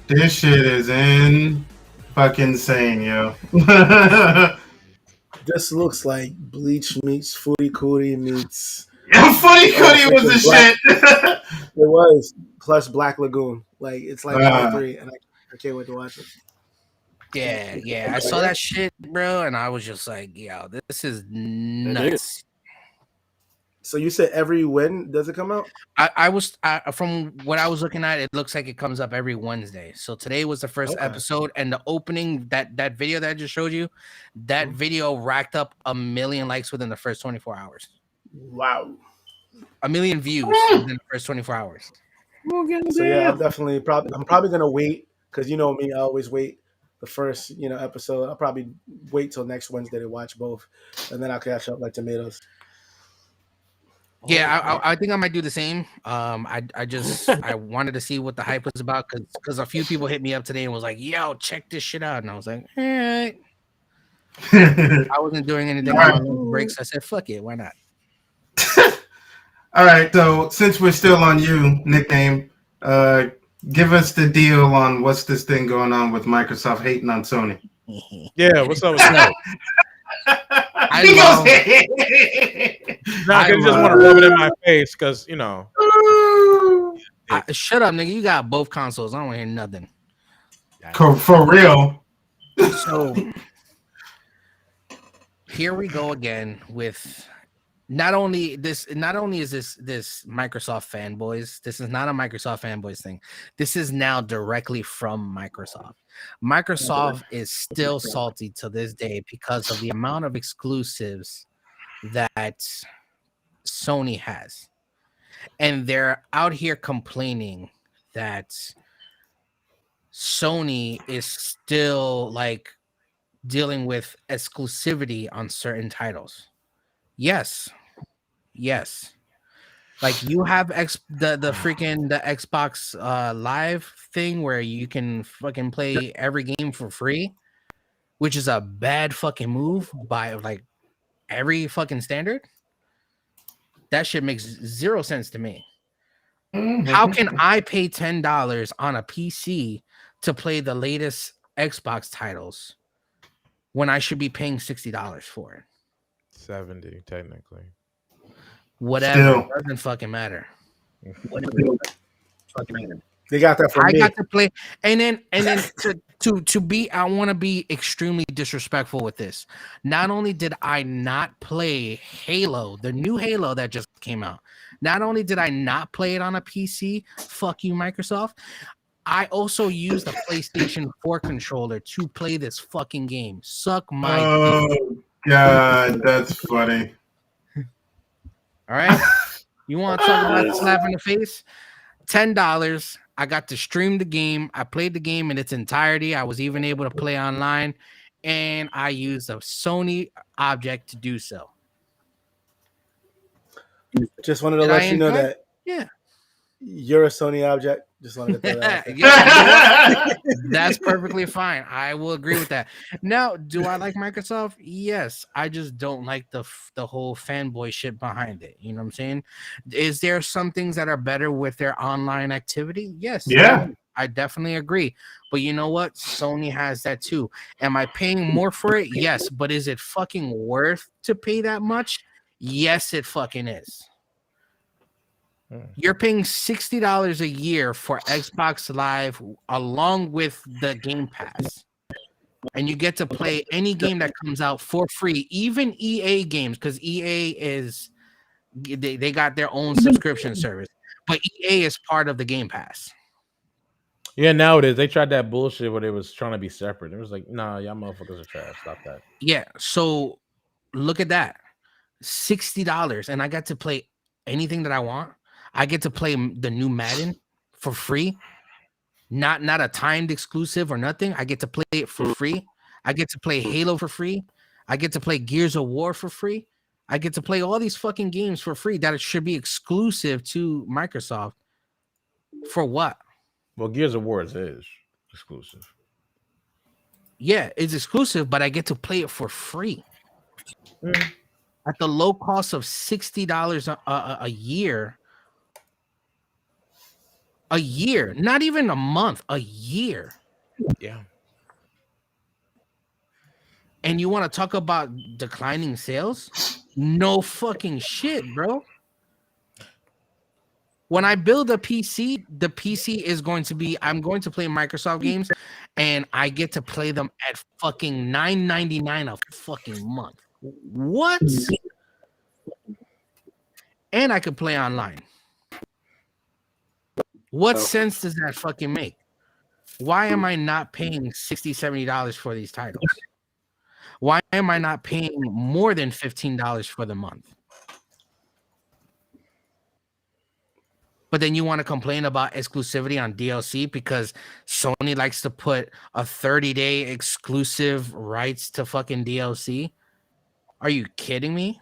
S2: This shit is in fucking insane, yo.
S3: This looks like Bleach meets Footy Cootie meets
S2: Footy Cootie was the
S3: freaking Black.
S2: shit.
S3: It was plus Black Lagoon. Like it's like all three, and I can't wait to watch it.
S4: Yeah. I saw that shit, bro, and I was just like, yo, this is nuts.
S3: So you said every when does it come out?
S4: I was from what I was looking at, it looks like it comes up every Wednesday. So today was the first episode, and the opening that video that I just showed you, that video racked up 1 million likes within the first 24 hours.
S3: Wow,
S4: 1 million views within the first 24 hours.
S3: So yeah, I'm probably gonna wait because you know me, I always wait the first episode. I'll probably wait till next Wednesday to watch both, and then I'll catch up like tomatoes.
S4: Yeah, I think I might do the same. I wanted to see what the hype was about because a few people hit me up today and was like, "Yo, check this shit out," and I was like, "All right." I wasn't doing anything on my breaks. I said, "Fuck it, why not?"
S2: All right, so since we're still on you, nickname, give us the deal on what's this thing going on with Microsoft hating on Sony.
S1: Yeah, what's up with that?
S4: I
S1: just want to rub it in my face because
S4: shut up, nigga. You got both consoles. I don't want to hear nothing.
S2: For real.
S4: So here we go again with not only is this Microsoft fanboys. This is not a Microsoft fanboys thing. This is now directly from Microsoft. Microsoft is still salty to this day because of the amount of exclusives that Sony has. And they're out here complaining that Sony is still like dealing with exclusivity on certain titles. Yes. Like you have the Xbox Live thing where you can fucking play every game for free, which is a bad fucking move by like every fucking standard. That shit makes zero sense to me. How can I pay $10 on a PC to play the latest Xbox titles when I should be paying $60 for it?
S1: 70 technically.
S4: Whatever, doesn't fucking matter.
S3: They got that for me.
S4: I got to play, and then to be, I want to be extremely disrespectful with this. Not only did I not play Halo, the new Halo that just came out, not only did I not play it on a PC, fuck you, Microsoft, I also used a PlayStation 4 controller to play this fucking game. Suck my dick.
S2: God, that's funny.
S4: All right. You want to talk about slap in the face? $10. I got to stream the game. I played the game in its entirety. I was even able to play online, and I used a Sony object to do so.
S3: Just wanted to let you know that you're a Sony object. Just wanted to throw that out
S4: yeah, that's perfectly fine. I will agree with that. Now, do I like Microsoft? Yes. I just don't like the whole fanboy shit behind it. You know what I'm saying? Is there some things that are better with their online activity? Yes.
S2: Yeah.
S4: I definitely agree. But you know what? Sony has that too. Am I paying more for it? Yes. But is it fucking worth to pay that much? Yes, it fucking is. You're paying $60 a year for Xbox Live along with the Game Pass. And you get to play any game that comes out for free, even EA games, because EA is they got their own subscription service. But EA is part of the Game Pass.
S1: Yeah, now it is. They tried that bullshit where they was trying to be separate. It was like, nah, y'all motherfuckers are trash. Stop that.
S4: Yeah, so look at that. $60, and I got to play anything that I want. I get to play the new Madden for free. Not a timed exclusive or nothing. I get to play it for free. I get to play Halo for free. I get to play Gears of War for free. I get to play all these fucking games for free that it should be exclusive to Microsoft. For what?
S1: Well, Gears of War is exclusive.
S4: Yeah, it's exclusive, but I get to play it for free. At the low cost of $60 a year. A year, not even a month, a year.
S1: Yeah.
S4: And you want to talk about declining sales? No fucking shit, bro. When I build a PC, the PC is going to be, I'm going to play Microsoft games and I get to play them at fucking $9.99 a fucking month. What? And I could play online. What sense does that fucking make? Why am I not paying $60, $70 for these titles? Why am I not paying more than $15 for the month? But then you want to complain about exclusivity on DLC because Sony likes to put a 30-day exclusive rights to fucking DLC? Are you kidding me?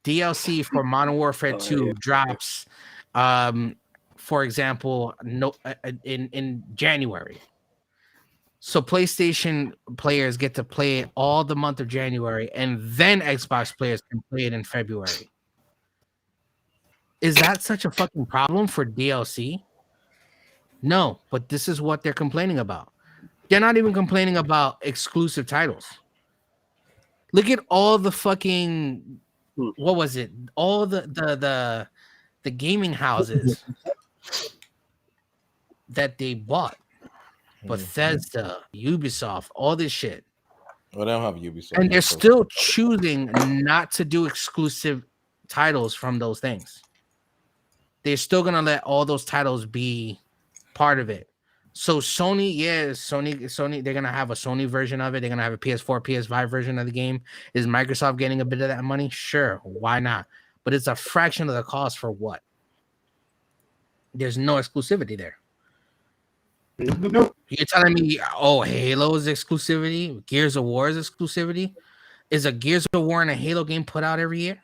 S4: DLC for Modern Warfare 2 drops, for example, in January. So PlayStation players get to play it all the month of January, and then Xbox players can play it in February. Is that such a fucking problem for DLC? No, but this is what they're complaining about. They're not even complaining about exclusive titles. Look at all the fucking, what was it? All the gaming houses that they bought. Bethesda, Ubisoft, all this shit.
S1: Well, they don't have Ubisoft.
S4: And they're still choosing not to do exclusive titles from those things. They're still gonna let all those titles be part of it. So Sony, Sony, they're gonna have a Sony version of it. They're gonna have a PS4, PS5 version of the game. Is Microsoft getting a bit of that money? Sure, why not? But it's a fraction of the cost for what? There's no exclusivity there. You're telling me, oh, Halo is exclusivity, Gears of War is exclusivity? Is a Gears of War and a Halo game put out every year?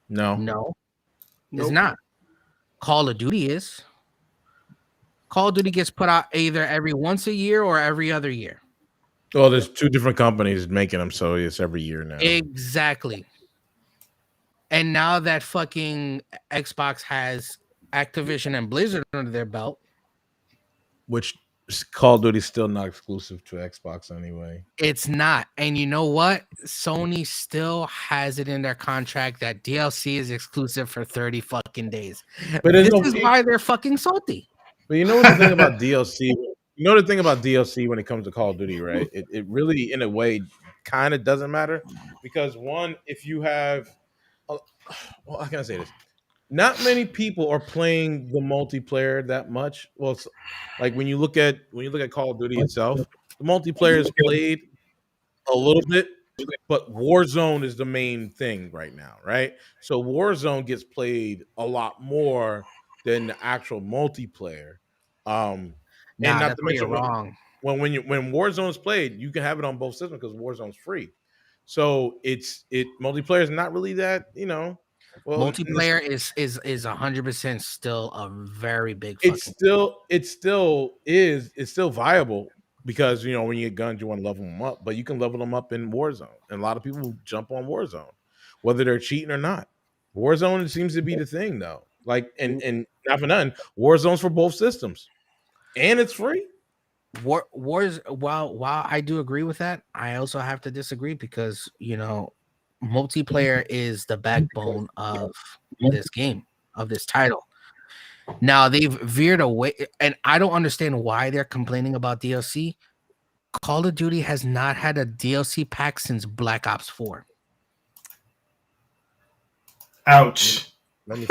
S4: No, it's not. Call of Duty is. Call of Duty gets put out either every once a year or every other year.
S1: Well, there's two different companies making them, so it's every year now.
S4: Exactly. And now that fucking Xbox has Activision and Blizzard under their belt,
S1: which Call of Duty is still not exclusive to Xbox anyway.
S4: It's not. And you know what? Sony still has it in their contract that DLC is exclusive for 30 fucking days. But this is why they're fucking salty.
S1: But you know the thing about DLC? You know the thing about DLC when it comes to Call of Duty, right? It really, in a way, kind of doesn't matter. Because one, if you have... well, how can I say this? Not many people are playing the multiplayer that much. Well, it's like when you look at Call of Duty itself, the multiplayer is played a little bit, but Warzone is the main thing right now, right? So Warzone gets played a lot more than the actual multiplayer. And not to mention
S4: wrong.
S1: When Warzone is played, you can have it on both systems because Warzone's free. So multiplayer is not really that, Well,
S4: multiplayer is 100% still a very big.
S1: It still is viable because when you get guns, you want to level them up, but you can level them up in Warzone, and a lot of people jump on Warzone, whether they're cheating or not. Warzone seems to be the thing, though. Like, and not for nothing, Warzone's for both systems, and it's free.
S4: Wars. While I do agree with that, I also have to disagree because multiplayer is the backbone of this game, of this title. Now they've veered away, and I don't understand why they're complaining about DLC. Call of Duty has not had a DLC pack since Black Ops 4.
S2: Ouch.
S1: Let me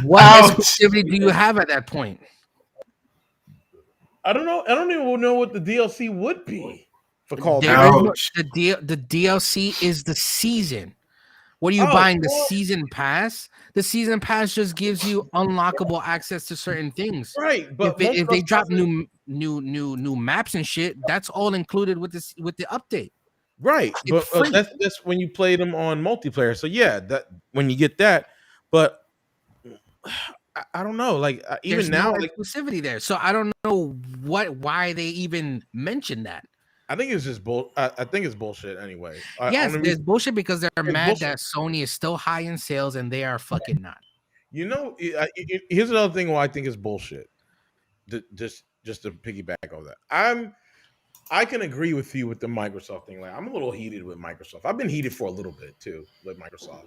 S4: what exclusivity do you have at that point?
S1: I don't know. I don't even know what the DLC would be for Call of
S4: Duty. The DLC is the season. What are you buying? The season pass? The season pass just gives you unlockable access to certain things.
S1: Right, but
S4: if they drop new maps and shit, that's all included with the update.
S1: Right, but that's when you play them on multiplayer. So yeah, that when you get that, but I don't know. Like even
S4: there's
S1: now,
S4: no exclusivity there. So I don't know why they even mentioned that.
S1: I think it's just I think it's bullshit anyway.
S4: Yes, it's bullshit because they're mad
S1: bullshit.
S4: that Sony is still high in sales and they are fucking not.
S1: You know, here's another thing why I think is bullshit. Just to piggyback on that, I can agree with you with the Microsoft thing. Like, I'm a little heated with Microsoft. I've been heated for a little bit too with Microsoft.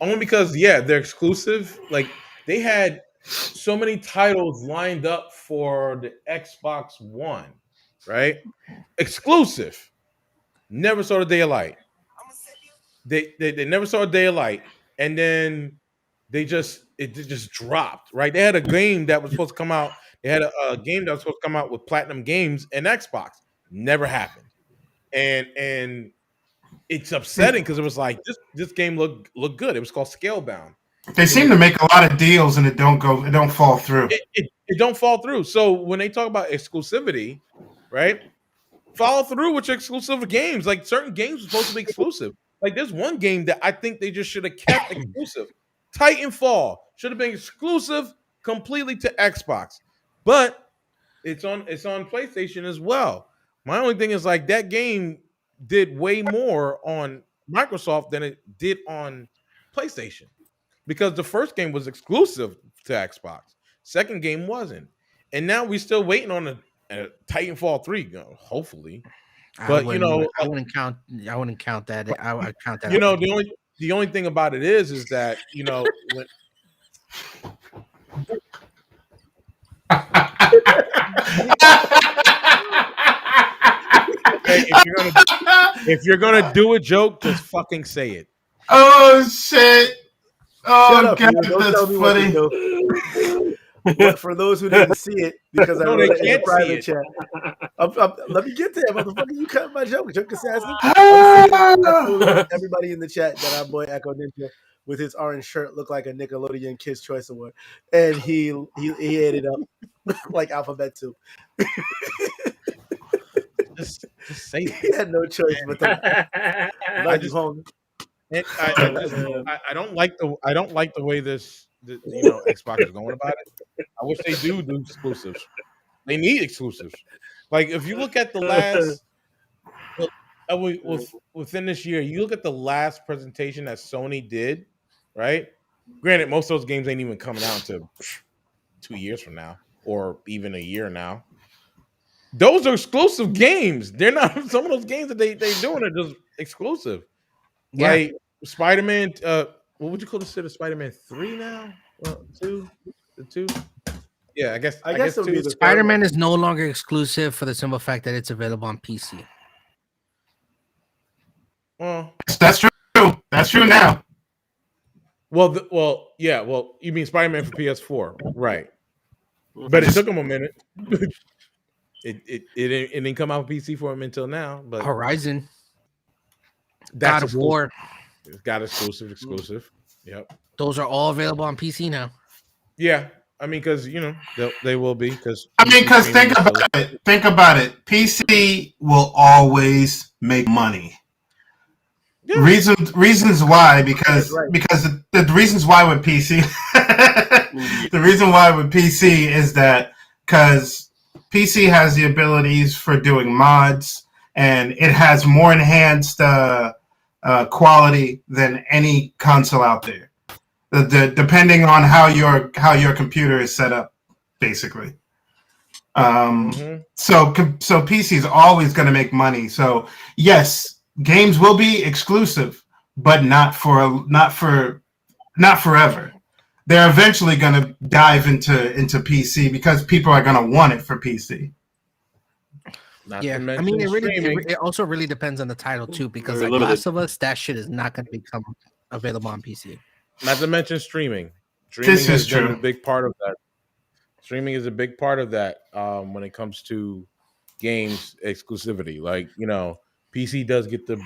S1: Only because, yeah, they're exclusive. Like, they had so many titles lined up for the Xbox One, right? Exclusive. Never saw the day of light. They never saw a day of light. And then it just dropped, right? They had a game that was supposed to come out. They had a game that was supposed to come out with Platinum Games and Xbox. Never happened. And it's upsetting because it was like this game looked good. It was called Scalebound.
S2: They seem to make a lot of deals and it don't fall through.
S1: It don't fall through. So when they talk about exclusivity, right? Follow through with your exclusive games. Like, certain games are supposed to be exclusive. Like, there's one game that I think they just should have kept exclusive. Titanfall should have been exclusive completely to Xbox, but it's on PlayStation as well. My only thing is, like, that game did way more on Microsoft than it did on PlayStation, because the first game was exclusive to Xbox, second game wasn't, and now we're still waiting on a Titanfall 3, hopefully. But
S4: I wouldn't count that. I would count that.
S1: You know, the only thing about it is that, you know, when if you're gonna do a joke, just fucking say it.
S2: Oh shit! Oh
S3: Shut up,
S2: god,
S3: don't
S2: that's
S3: tell me
S2: funny.
S3: What to do. But for those who didn't see it, because I
S1: No,
S3: wrote
S1: they
S3: it in a
S1: can't see
S3: private
S1: it.
S3: chat. Let me get there, motherfucker. You cut my joke assassin. I told everybody in the chat that our boy Echo Ninja with his orange shirt looked like a Nickelodeon Kids Choice Award, and he ate it up like alphabet soup.
S1: Just say it.
S3: He had no choice but to. I just home.
S1: I don't like the way this you know, Xbox is going about it. I wish they do exclusives. They need exclusives. Like, if you look at the last within this year, you look at the last presentation that Sony did, right? Granted, most of those games ain't even coming out until 2 years from now, or even a year now. Those are exclusive games. They're not some of those games that they doing are just exclusive.
S4: Yeah.
S1: Like Spider-Man, what would you call this shit? Spider-Man 3 now? Well, 2? The 2? Yeah, I guess
S3: it would be
S1: 2.
S3: the
S4: Spider-Man is no longer exclusive for the simple fact that it's available on PC.
S1: Well,
S2: that's true. That's true now.
S1: Well, yeah. Well, you mean Spider-Man for PS4, right? But it took him a minute. It didn't come out on PC for him until now. But
S4: Horizon,
S1: that's
S4: God of War,
S1: it's got exclusive. Yep.
S4: Those are all available on PC now.
S1: Yeah, I mean, because, you know, they will be, because
S2: think about it. PC will always make money. Yeah. Reasons why, because the reasons why with PC the reason why with PC is that because PC has the abilities for doing mods, and it has more enhanced quality than any console out there. Depending on how your computer is set up, basically. So PC is always going to make money. So yes, games will be exclusive, but not forever. They're eventually going to dive into PC because people are going to want it for PC.
S4: I mean, it also really depends on the title too, because like Last of Us, that shit is not going to become available on PC.
S1: Not to mention streaming.
S2: This is true.
S1: A big part of that. Streaming is a big part of that when it comes to games exclusivity. Like, you know, PC does get the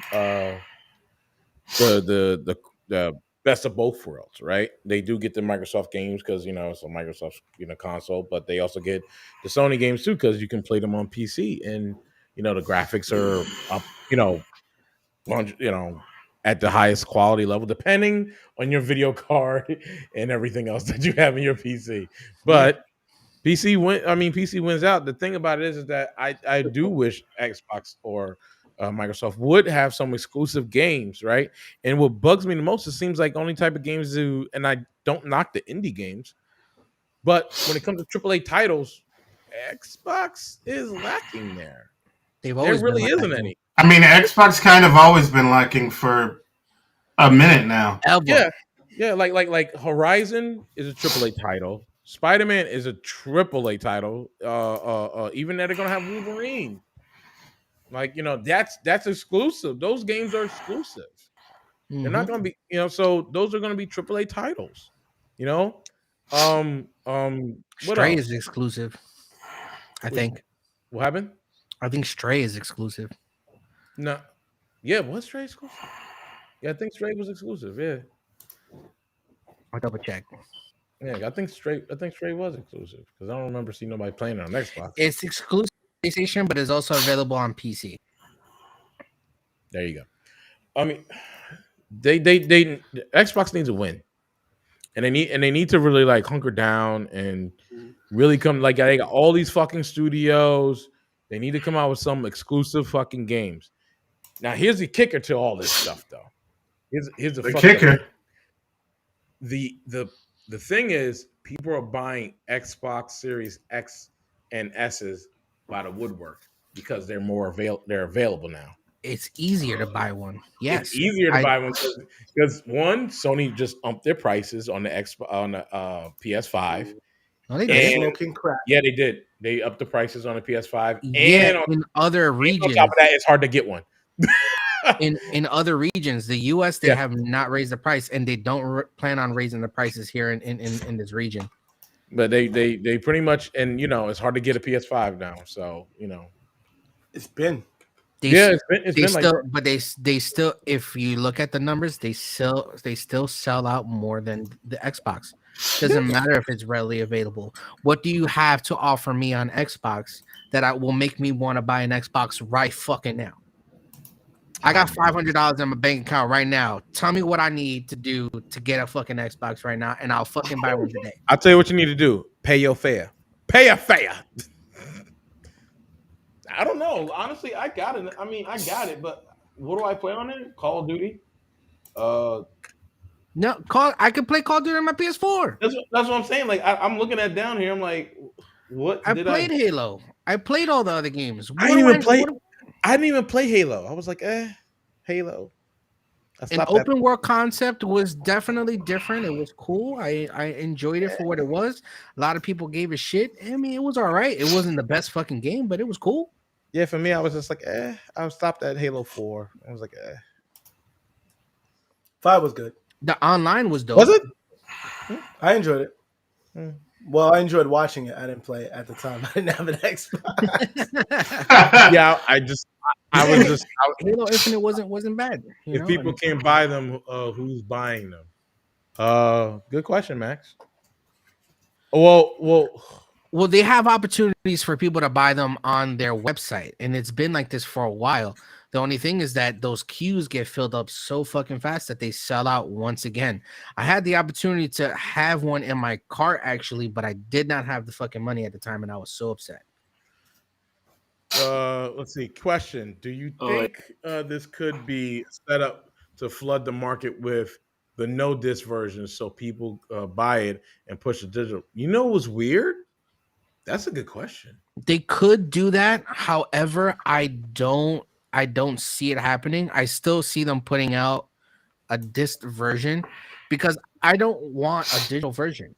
S1: best of both worlds, right? They do get the Microsoft games because, you know, it's a Microsoft, you know, console, but they also get the Sony games too because you can play them on PC, and, you know, the graphics are up, you know, at the highest quality level, depending on your video card and everything else that you have in your PC. But PC wins out. The thing about it is that I do wish Xbox or Microsoft would have some exclusive games, right? And what bugs me the most, it seems like only type of games do, and I don't knock the indie games, but when it comes to AAA titles, Xbox is lacking there.
S4: They've
S1: There
S4: always
S1: really
S4: been
S1: isn't
S4: lacking.
S1: any.
S2: I mean, Xbox kind of always been lacking for a minute now.
S1: Yeah, yeah, like Horizon is a AAA title. Spider-Man is a AAA title. Even that they're gonna have Wolverine. Like, that's exclusive. Those games are exclusive. They're not gonna be, so those are gonna be AAA titles. You know, what
S4: Stray
S1: else?
S4: is exclusive. I think.
S1: What happened?
S4: I think Stray is exclusive.
S1: No, yeah, was Stray exclusive? Yeah, I think Stray was exclusive. Yeah,
S4: I'll double check.
S1: yeah, I think Stray was exclusive because I don't remember seeing nobody playing it on Xbox.
S4: It's exclusive to PlayStation, but it's also available on PC.
S1: There you go. I mean, they Xbox needs a win, and they need to really like hunker down and really come, like, they got all these fucking studios. They need to come out with some exclusive fucking games. Now, here's the kicker to all this stuff, though. Here's the
S2: kicker.
S1: The thing is, people are buying Xbox Series X and S's by the woodwork because they're they're available now.
S4: It's easier to buy one. Yes,
S1: It's easier to buy one because one, Sony just upped their prices on the PS5.
S4: No, they did.
S3: Smoking crack.
S1: Yeah, they did. They upped the prices on the PS5.
S4: Yeah,
S1: And
S4: in other regions,
S1: on top of that, it's hard to get one.
S4: in other regions, the US, they have not raised the price, and they don't plan on raising the prices here in this region.
S1: But they pretty much, and it's hard to get a PS5 now. So
S3: It's been.
S1: It's been
S4: still,
S1: like,
S4: but they still, if you look at the numbers, they still sell out more than the Xbox. Doesn't matter if it's readily available. What do you have to offer me on Xbox that will make me want to buy an Xbox right fucking now? I got $500 in my bank account right now. Tell me what I need to do to get a fucking Xbox right now, and I'll fucking buy one today.
S1: I'll tell you what you need to do. Pay your fare. Pay a fare. I don't know. Honestly, I got it. I mean, I got it, but what do I play on it? Call of Duty.
S4: No, I can play Call of Duty on my PS4.
S1: That's what I'm saying. Like, I'm looking at down here. I'm like, what?
S4: I played Halo. I played all the other games.
S1: I didn't even play Halo. I was like, Halo.
S4: An open world concept was definitely different. It was cool. I enjoyed it for what it was. A lot of people gave it shit. I mean, it was all right. It wasn't the best fucking game, but it was cool.
S1: Yeah, for me, I was just like, I stopped at Halo 4. I was like,
S3: 5 was good.
S4: The online was dope.
S1: Was it?
S3: I enjoyed it. Well, I enjoyed watching it. I didn't play it at the time. I didn't have an Xbox.
S1: Yeah, I was just
S4: Halo Infinite wasn't bad.
S1: If people can't buy them, who's buying them? Good question, Max.
S4: Well, they have opportunities for people to buy them on their website, and it's been like this for a while. The only thing is that those queues get filled up so fucking fast that they sell out once again. I had the opportunity to have one in my cart, actually, but I did not have the fucking money at the time, and I was so upset.
S1: Let's see. Question: do you think this could be set up to flood the market with the no disc version, so people buy it and push the digital? You know what's weird? That's a good question.
S4: They could do that. However, I don't see it happening. I still see them putting out a disc version because I don't want a digital version.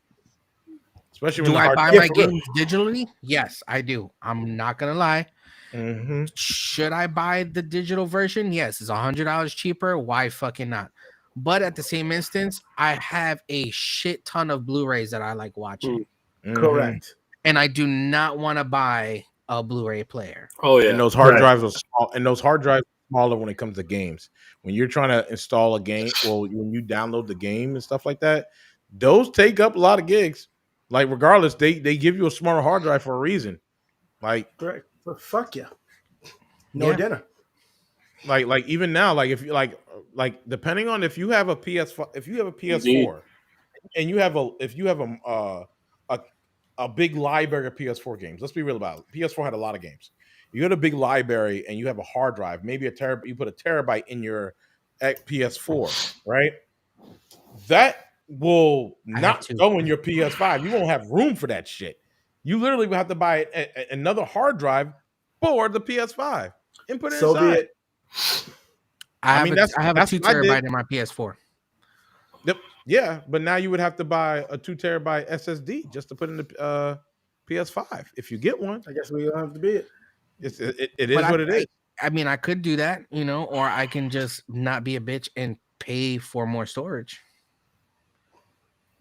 S1: Especially
S4: when I buy my games digitally? Yes, I do. I'm not gonna lie.
S1: Mm-hmm.
S4: Should I buy the digital version? Yes, it's $100 cheaper. Why fucking not? But at the same instance, I have a shit ton of Blu-rays that I like watching.
S1: Mm-hmm.
S3: Correct.
S4: And I do not want to buy a Blu-ray player.
S1: Oh yeah, and those hard drives are small, and those hard drives are smaller when it comes to games. When you're trying to install a game, well, when you download the game and stuff like that, those take up a lot of gigs. Like, regardless, they give you a smaller hard drive for a reason. Like,
S3: right. Fuck yeah. No dinner.
S1: Like even now, like if you like depending on if you have a PS4, and you have a a big library of PS4 games. Let's be real about it. PS4 had a lot of games. You got a big library and you have a hard drive, maybe a terabyte. You put a terabyte in your PS4, right? That will not go in your PS5. You won't have room for that shit. You literally will have to buy another hard drive for the PS5 and put it
S3: So be
S1: inside.
S3: it.
S4: I have a 2 terabyte in my PS4.
S1: Yep. Yeah, but now you would have to buy a 2 terabyte SSD just to put in the PS5 if you get one.
S3: I guess we don't have to be it.
S1: It is what it is.
S4: I mean, I could do that, you know, or I can just not be a bitch and pay for more storage.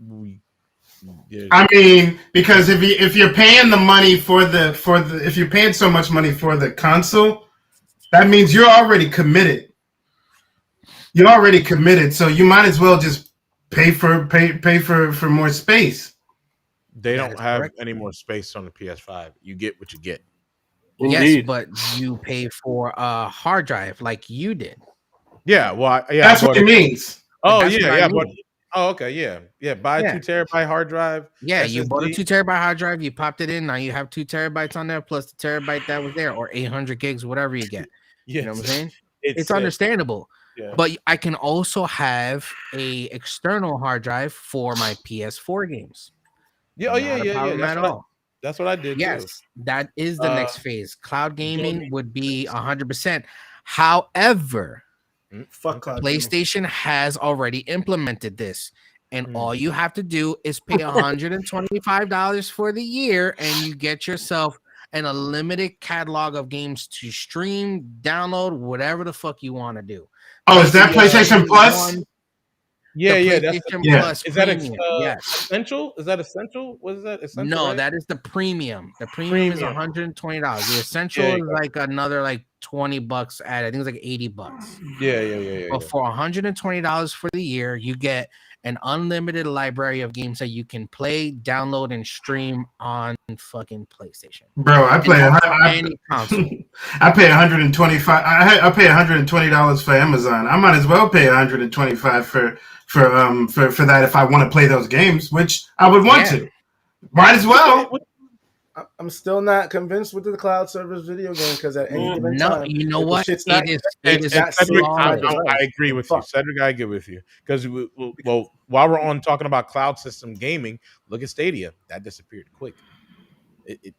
S2: I mean, because if you're paying the money for the if you're paying so much money for the console, that means you're already committed. You're already committed, so you might as well just pay for more space.
S1: They don't have any more space on the PS5. You get what you get.
S4: Indeed. Yes, but you pay for a hard drive like you did.
S1: Yeah, well,
S2: that's what it means.
S1: Oh yeah, but okay, yeah. Buy a 2 terabyte hard drive.
S4: Yeah, SSD. You bought a 2 terabyte hard drive. You popped it in. Now you have 2 terabytes on there plus the terabyte that was there, or 800 gigs, whatever you get. You know what I'm saying? It's understandable. Yeah. But I can also have a external hard drive for my PS4 games.
S1: Yeah, That's what I did.
S4: Yes, too. That is the next phase. Cloud gaming would be 100%. However, PlayStation has already implemented this, and all you have to do is pay $125 for the year, and you get yourself an unlimited catalog of games to stream, download, whatever the fuck you want to do.
S2: Oh, is that PlayStation Plus?
S1: Yeah.
S4: Plus
S1: is that essential? Is that essential? What is that? Essential,
S4: no,
S1: right?
S4: that is the premium. The premium is $120. The essential is like another like $20 at I think it's like $80.
S1: Yeah.
S4: But for $120 for the year, you get an unlimited library of games that you can play, download, and stream on fucking PlayStation.
S2: Bro, I play any console. I pay $125. I pay $120 for Amazon. I might as well pay $125 for that if I want to play those games, which I would want to. Might as well.
S3: I'm still not convinced with the cloud service video game because at any given time,
S4: you know what?
S1: Cedric, I agree with you. Cedric, I agree with you because while we're on talking about cloud system gaming, look at Stadia. That disappeared quick.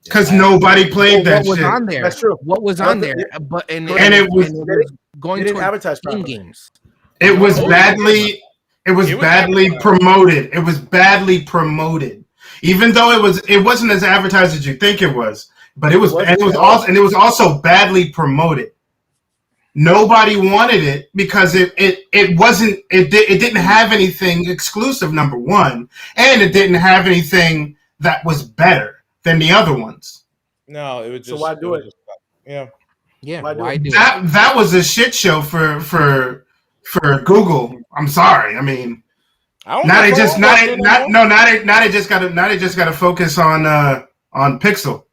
S2: Because nobody played that shit.
S4: What was on there? That's true. What was on there? But
S2: and it was
S4: going to advertise games.
S2: It was badly. It was badly promoted. It was badly promoted. Even though it wasn't as advertised as you think it was, but it was also badly promoted. Nobody wanted it because it didn't have anything exclusive, number one, and it didn't have anything that was better than the other ones.
S1: No, it was just.
S3: So why do it?
S4: Yeah. Why do
S2: that was a shit show for Google. I'm sorry. I mean. Now they just got to focus on Pixel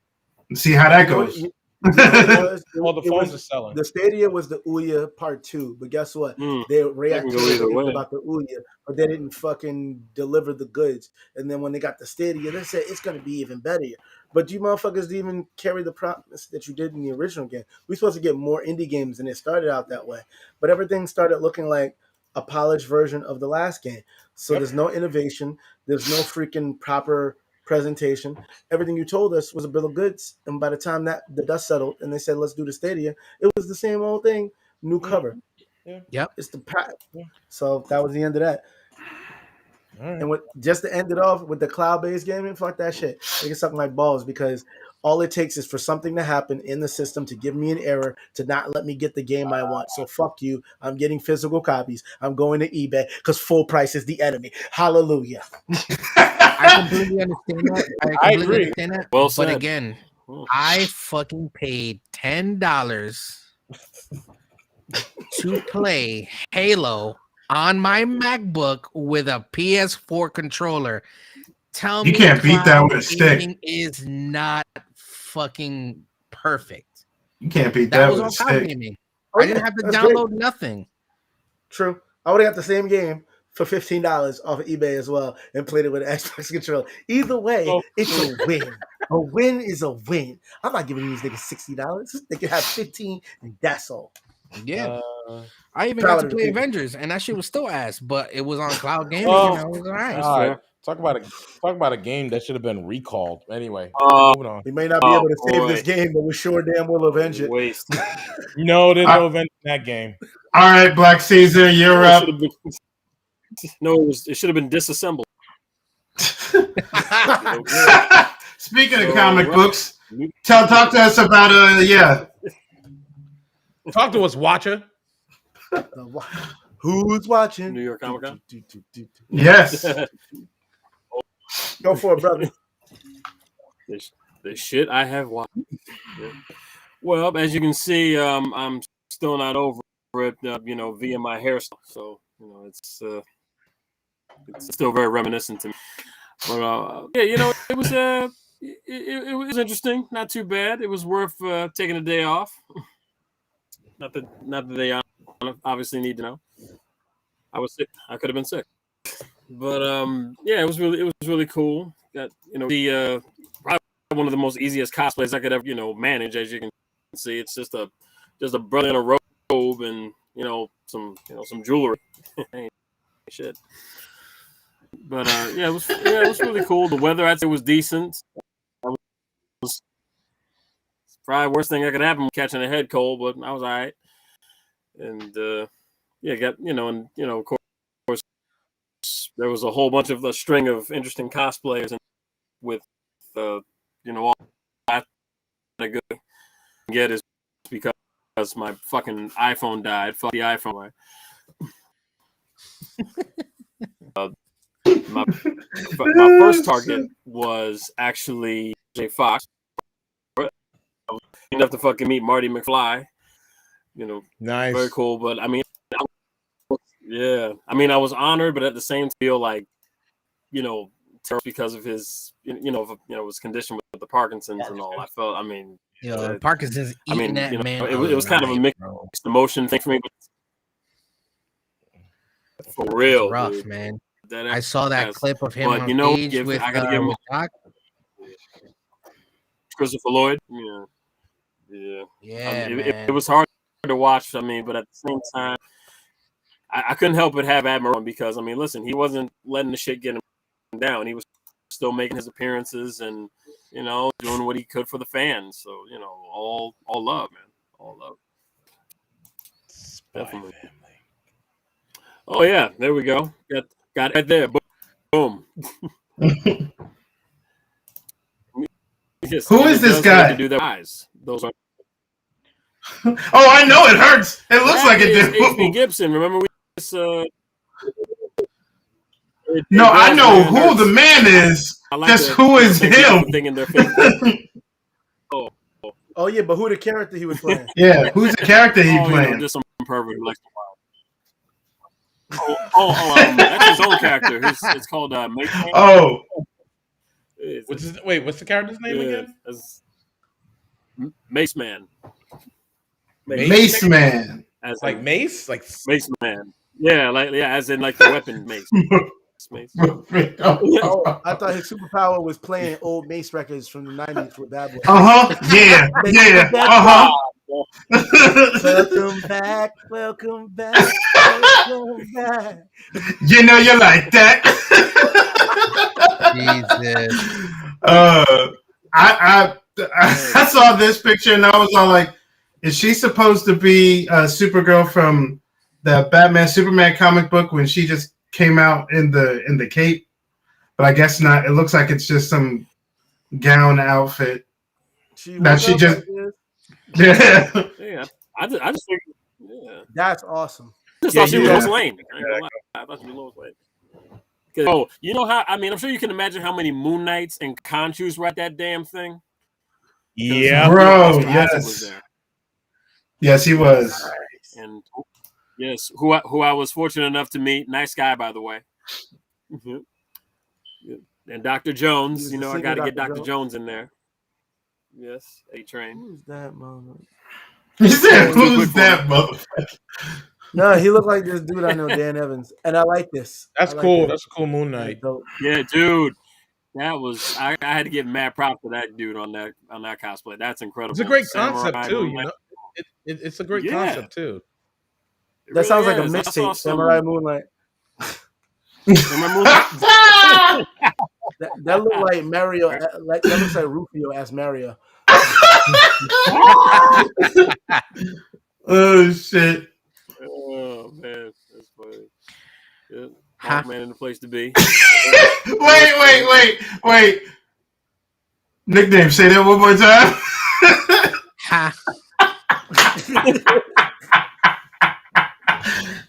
S2: and see how that goes.
S1: The phones are selling.
S3: The Stadia was the Ouya Part 2, but guess what? They reacted about the Ouya, but they didn't fucking deliver the goods. And then when they got the Stadia, they said it's going to be even better. But you motherfuckers didn't even carry the promise that you did in the original game. We're supposed to get more indie games, and it started out that way. But everything started looking like a polished version of the last game. So there's no innovation. There's no freaking proper presentation. Everything you told us was a bill of goods. And by the time that the dust settled and they said, let's do the Stadia, it was the same old thing, new cover.
S4: Yep.
S3: It's the pack. So that was the end of that.
S1: Right.
S3: And just to end it off with the cloud-based gaming, fuck that shit. They can suck my balls because all it takes is for something to happen in the system to give me an error to not let me get the game I want. So fuck you. I'm getting physical copies. I'm going to eBay because full price is the enemy. Hallelujah.
S4: I completely understand that.
S1: I agree.
S4: Understand that.
S5: Well said.
S4: But again, I fucking paid $10 to play Halo on my MacBook with a PS4 controller. Tell me
S2: you can't beat that with a stick.
S4: Is not fucking perfect.
S2: You can't beat that with a stick.
S4: I didn't have to download nothing.
S3: True. I would have got the same game for $15 off of eBay as well and played it with an Xbox controller. Either way, it's a win. A win is a win. I'm not giving these niggas $60. They can have 15, and that's all.
S4: Yeah. I even
S3: proud
S4: got to
S3: of the
S4: play
S3: people.
S4: Avengers, and that shit was still ass, but it was on cloud gaming,
S1: Oh,
S4: and I was all right.
S1: God. Talk about a game that should have been recalled. Anyway, moving on.
S3: We may not be able to save this game, but we're sure damn will avenge it.
S5: Waste.
S1: No, there's no event in that game.
S2: All right, Black Caesar, you're up.
S5: It should have been disassembled.
S2: Speaking of comic books, talk to us about
S1: Talk to us, Watcher.
S3: Who's watching?
S5: New York Comic Con?
S2: Yes.
S3: Go for it, brother.
S5: The shit I have watched. Yeah. Well, as you can see, I'm still not over it, via my hairstyle. So, it's still very reminiscent to me. But it was it was interesting, not too bad. It was worth taking a day off. Not that they obviously need to know. I was sick. I could have been sick. But it was really cool. Got the probably one of the most easiest cosplays I could ever manage. As you can see, it's just a brother in a robe and some jewelry. Shit. But it was really cool. The weather I'd say was decent. Was probably worst thing that could happen catching a head cold, but I was all right. And of course there was a whole bunch of a string of interesting cosplayers and with all I good get is because my fucking iPhone died. Fuck the iPhone. My first target was actually Jay Fox. I was enough to fucking meet Marty McFly.
S1: Nice,
S5: very cool. But I mean, I was honored, but at the same time, feel like, because of his, his condition with the Parkinson's and all. I felt,
S4: Parkinson's eating that man.
S5: It was kind of a mixed emotion thing for me. But for real,
S4: it's rough,
S5: dude.
S4: Man. I saw that clip of him on stage with
S5: I gotta give him Christopher Lloyd. Yeah. It was hard to watch. But at the same time, I couldn't help but have admiration because listen, he wasn't letting the shit get him down. He was still making his appearances and doing what he could for the fans. So all love, man, all love. Definitely. Oh yeah, there we go. Got it right there. Boom.
S2: Who is this guy?
S5: To do their eyes. Those are.
S2: Oh, I know it hurts. It looks like it did.
S5: H.B. Gibson. Remember we just.
S2: No, I know who the man is. Just who is him?
S5: Thing in their face.
S3: Oh yeah, but who the character he was playing?
S2: Yeah, who's the character he playing?
S5: Just some pervert who likes to that's his own character. It's called Mace Man.
S2: Oh.
S1: What's the character's name again?
S5: Mace Man.
S2: Mace Man.
S1: As like Mace? Like
S5: Mace Man. Yeah, as in like the weapon Mace. Mace.
S3: Oh, I thought his superpower was playing old Mace records from the 90s with Bad Boy.
S2: Yeah.
S3: Welcome back.
S2: You like that.
S4: Jesus.
S2: I saw this picture and I was all like, is she supposed to be Supergirl from the Batman Superman comic book when she just came out in the cape? But I guess not. It looks like it's just some gown outfit. Yeah.
S5: I just think. Yeah.
S3: That's awesome.
S5: I just thought she was Lois Lane. I thought she was Lois Lane. Oh, you know how? I'm sure you can imagine how many Moon Knights and Khonshu's were at that damn thing.
S1: Yeah,
S2: bro. Yes. Yes, he was.
S5: And yes, who I was fortunate enough to meet. Nice guy, by the way. Mm-hmm. And Dr. Jones. I got to get Dr. Jones in there. Yes, A-Train.
S3: Who's that motherfucker?
S2: He said, "Who's that motherfucker?"
S3: No, he looked like this dude I know, Dan Evans, and I like this.
S1: That's
S3: I like
S1: cool.
S3: this.
S1: That's a cool Moon
S3: That's
S1: Knight.
S3: dope.
S5: Yeah, dude. That was I had to give mad props to that dude on that cosplay. That's incredible.
S1: It's a great
S5: Samurai
S1: concept too.
S5: Moon
S1: You
S5: Knight.
S1: know, it's a great
S5: Yeah.
S1: concept too.
S5: It
S3: That
S5: really
S3: sounds like a
S5: is. I saw
S3: mixtape. Samurai Moonlight.
S5: Samurai Moonlight.
S3: That looked like Mario. That looks like Rufio as Mario.
S2: Oh shit!
S5: Oh man, that's funny. Yeah.
S4: Huh?
S5: Hawkman in the place to be.
S2: Wait. Nickname. Say that one more time.
S4: Ha.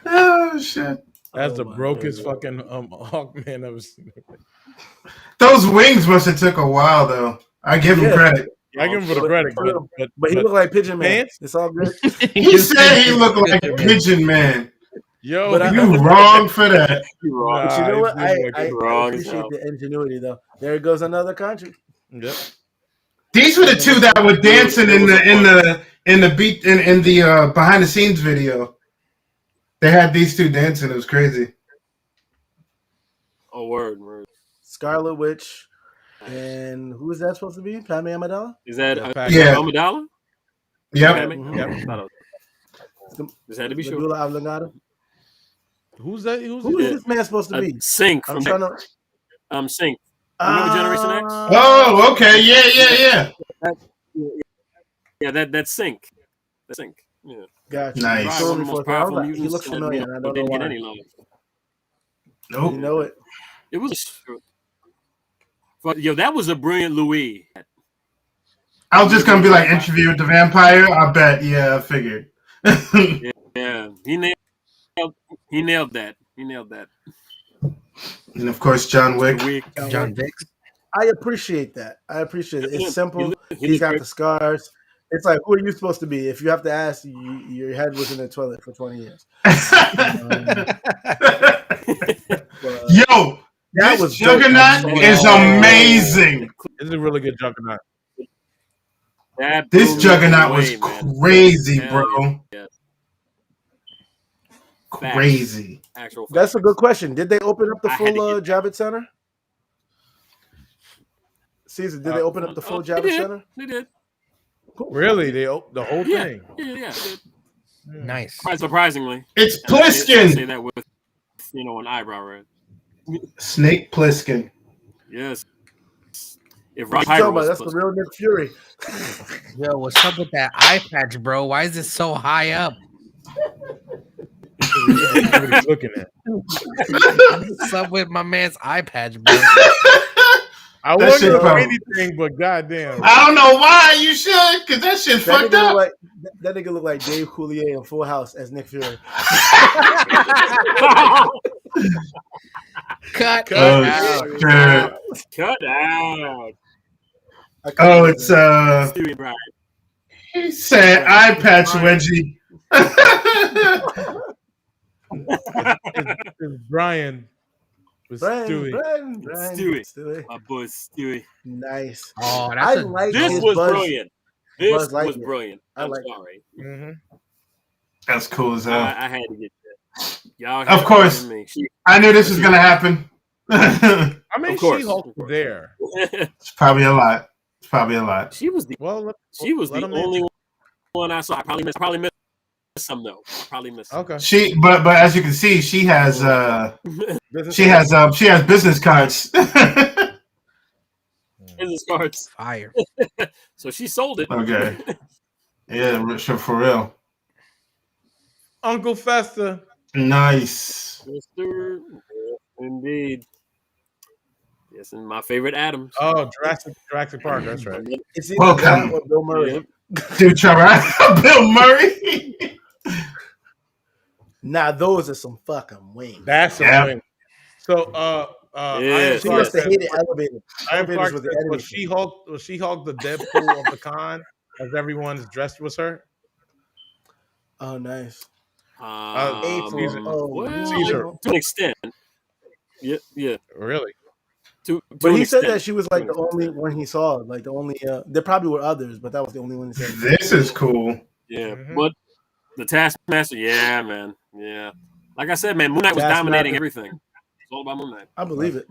S2: Oh shit!
S1: That's the
S3: my
S1: brokest
S3: God.
S1: fucking Hawkman I've ever seen.
S2: Those wings must have took a while though. I give him
S3: Yeah.
S2: credit.
S1: I give him for the credit,
S3: But he looked like Pigeon Man.
S1: Pants?
S3: It's all good.
S2: He said he looked like Pigeon Man.
S1: yo,
S3: But
S2: You wrong for that.
S5: You're wrong.
S3: But you know what? I
S5: Wrong as
S3: appreciate
S5: hell.
S3: the ingenuity though. There goes another country.
S1: Yep.
S2: These were the two that were dancing in the beat in the behind the scenes video. They had these two dancing. It was crazy.
S5: Oh, word.
S3: Scarlet Witch, and who is that supposed to be? Padme Amidala.
S5: Is that
S2: Yeah.
S5: Amidala?
S2: Yep.
S5: Yep. Just had to be sure.
S3: Medulla Oblongata.
S1: Who's that?
S3: Who is this man supposed to be?
S5: Sync
S3: I'm
S5: from
S3: trying to.
S5: Sync. Remember Generation X?
S2: Oh, okay. Yeah.
S5: Yeah, that's Sync. That's Sync. Yeah.
S3: Gotcha.
S2: Nice.
S3: Probably
S5: One of the most
S3: before-
S5: powerful
S3: I was like,
S5: mutants
S3: he looks
S5: that,
S3: familiar, and I don't know
S5: didn't get
S3: why.
S5: any love.
S2: Nope.
S3: You know it.
S5: It was that was a brilliant Louis.
S2: I was just gonna be like Interview with the Vampire. I bet. Yeah, I figured.
S5: Yeah, he nailed that.
S2: And of course, John Wick.
S4: John Dix.
S3: I appreciate that. It's simple.
S5: He
S3: He's got
S5: looked
S3: the scars. It's like, who are you supposed to be? If you have to ask, your head was in the toilet for 20 years.
S2: Yo,
S3: That
S2: this
S3: was
S2: Juggernaut
S3: dope.
S2: is amazing.
S1: This is a really good Juggernaut.
S5: that
S2: This
S5: blew
S2: Juggernaut
S5: me
S2: was
S5: away, man.
S2: crazy,
S5: Hell
S2: bro.
S5: yeah.
S2: Crazy.
S5: Actual
S3: That's a good question. Did they open up the
S5: I had
S3: full
S5: to get
S3: Javits Center? Caesar, did they open up the full Javits Center?
S5: They did.
S1: Really? The whole
S5: Yeah.
S1: thing?
S5: Yeah.
S4: Nice.
S5: Quite surprisingly.
S2: It's
S5: And I say
S2: Pliskin.
S5: that with an eyebrow, right?
S2: Snake Pliskin.
S5: Yes. If
S3: What
S5: Rob
S3: you talking
S5: Piper
S3: about?
S5: was
S3: That's the real Nick Fury.
S4: Yo, what's up with that eye patch, bro? Why is it so high up?
S1: What he's looking at.
S4: What's up with my man's eye patch, bro?
S1: I
S2: That
S1: wouldn't
S2: shit
S1: do
S2: probably-
S1: anything, but goddamn.
S2: I don't know why you should, because that shit
S3: That
S2: fucked
S3: nigga,
S2: up.
S3: that nigga look like Dave Coulier in Full House as Nick Fury.
S4: Cut.
S2: Oh,
S4: out.
S2: shit.
S5: Cut out.
S2: Oh, it's
S5: Stewie Brian.
S2: he said eye patch wedgie.
S1: It's Brian with Stewie.
S3: Brian,
S5: Stewie. My boy Stewie.
S3: Nice.
S4: Oh,
S3: I
S4: that's
S3: like
S5: This
S3: his
S5: was
S3: Buzz.
S5: brilliant. This
S3: Buzz Lightyear.
S5: was brilliant.
S3: I
S5: I'm
S3: like it.
S5: sorry.
S1: Mm-hmm.
S2: That's cool as hell.
S5: I had to get that. Y'all
S2: Of course.
S5: Me.
S2: I knew this was gonna happen.
S1: I mean,
S5: Of course.
S1: She-Hulk was there.
S2: It's probably a lot.
S5: She was the
S1: Well,
S5: the only one I saw. I probably missed some though. Probably missed some.
S1: Okay.
S2: She, but as you can see, she has business cards.
S5: Business cards.
S4: fire.
S5: So she sold it.
S2: Okay. Yeah, sure, for real.
S1: Uncle Fester.
S2: Nice.
S5: Mr. Indeed. Yes, and my favorite Adams.
S1: Oh, Jurassic Park. That's right.
S3: It's either
S2: Welcome.
S3: that or Bill Murray.
S5: Yep.
S2: Dude, Trevor, Bill Murray.
S3: Nah, those are some fucking wings.
S1: That's
S2: Yeah.
S1: a win. So,
S5: Yeah.
S3: She must have hated elevators.
S1: I am
S3: Elevators
S1: Clark.
S3: was the enemy.
S1: Was She-Hulk the Deadpool of the con, as everyone's dressed was her?
S3: Oh, nice.
S1: Caesar.
S5: Well,
S1: Caesar.
S5: to an extent. Yeah.
S1: Really?
S3: But he said that she was like the only one he saw. Like the only. There probably were others, but that was the only one he said.
S2: This is cool.
S5: Yeah,
S1: Mhm.
S5: but The Taskmaster, yeah, man, yeah. Like I said, man, Moon Knight was dominating everything. It's all about Moon Knight.
S3: I believe it.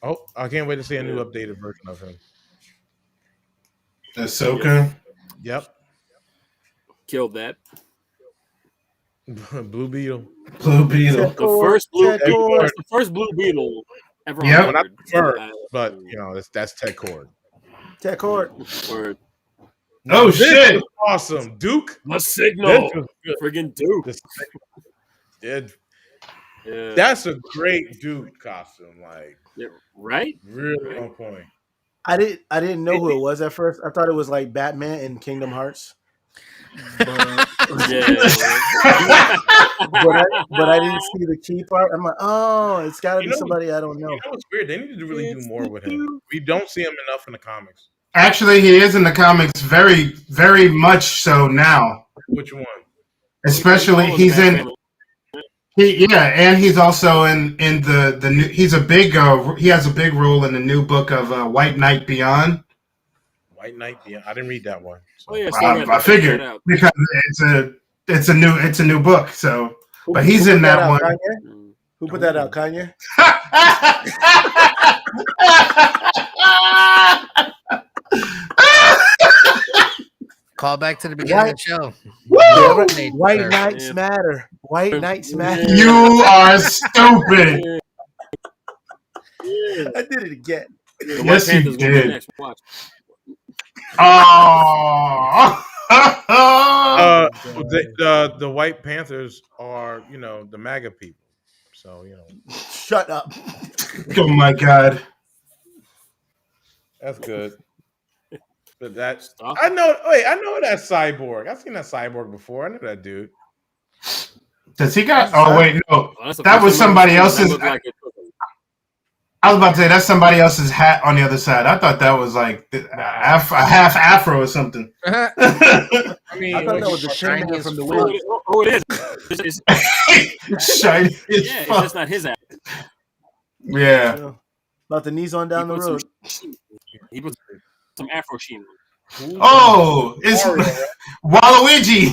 S1: Oh, I can't wait to see a new updated version of him.
S2: Ahsoka.
S1: Yep.
S5: Killed that.
S1: Blue Beetle.
S2: Blue Beetle.
S5: The first Blue Beetle ever.
S2: Yep.
S1: Well, not the first, but you know that's Ted Cord.
S3: Ted Cord.
S5: Word.
S2: Oh shit!
S1: Awesome, Duke.
S5: The signal. Friggin' Duke.
S1: Yeah. That's a great Duke costume. Like,
S5: right?
S1: Really on point.
S3: I didn't know who it was at first. I thought it was like Batman in Kingdom Hearts. But I didn't see the key part. I'm like, oh, it's got to be somebody I don't know.
S1: You know what's weird? They need to really do more with him. We don't see him enough in the comics.
S2: Actually, he is in the comics very, very much so now.
S1: Which one?
S2: Especially, he's in. And he's also in the new. He's a big. He has a big role in the new book of White Knight Beyond.
S1: White Knight Beyond. I didn't read that one. So.
S2: I figured because it's a new book. So, but he's in that one.
S3: Kanye? Who put that out? Kanye.
S4: Call back to the beginning of the show.
S3: White Knights matter. White Knights matter.
S2: You are stupid.
S3: I did it again.
S2: Yes, you did.
S1: The White Panthers are, the MAGA people. So,
S3: Shut up.
S2: Oh my God.
S1: That's good. But that's I know that Cyborg. I've seen that Cyborg before. I know that dude.
S2: Does he got? Oh wait, no, that was somebody else's. I was about to say that's somebody else's hat on the other side. I thought that was like a half afro or something.
S3: I thought that was the shiny from the wind.
S5: Oh, it is.
S2: It's shiny.
S5: It's just not his hat.
S2: Yeah.
S3: About the knees on down the road.
S5: He put some Afro sheen.
S2: Oh, it's Waluigi.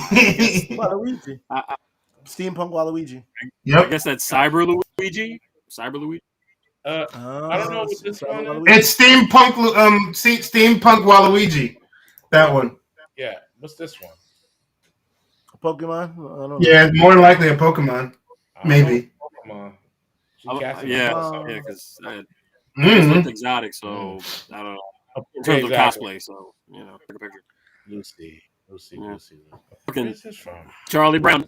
S3: Waluigi. Steampunk Waluigi.
S2: Yep.
S5: I guess that's Cyber Luigi.
S1: I don't know what this one is.
S2: It's Steampunk Waluigi. That one.
S1: Yeah. What's this one?
S3: A Pokemon? I don't know.
S2: Yeah, more than likely a Pokemon. Maybe.
S1: Pokemon.
S5: Because it looked exotic, so I don't know. In terms of cosplay, so take a picture.
S1: We'll see.
S5: Where
S1: is this from?
S5: Charlie Brown,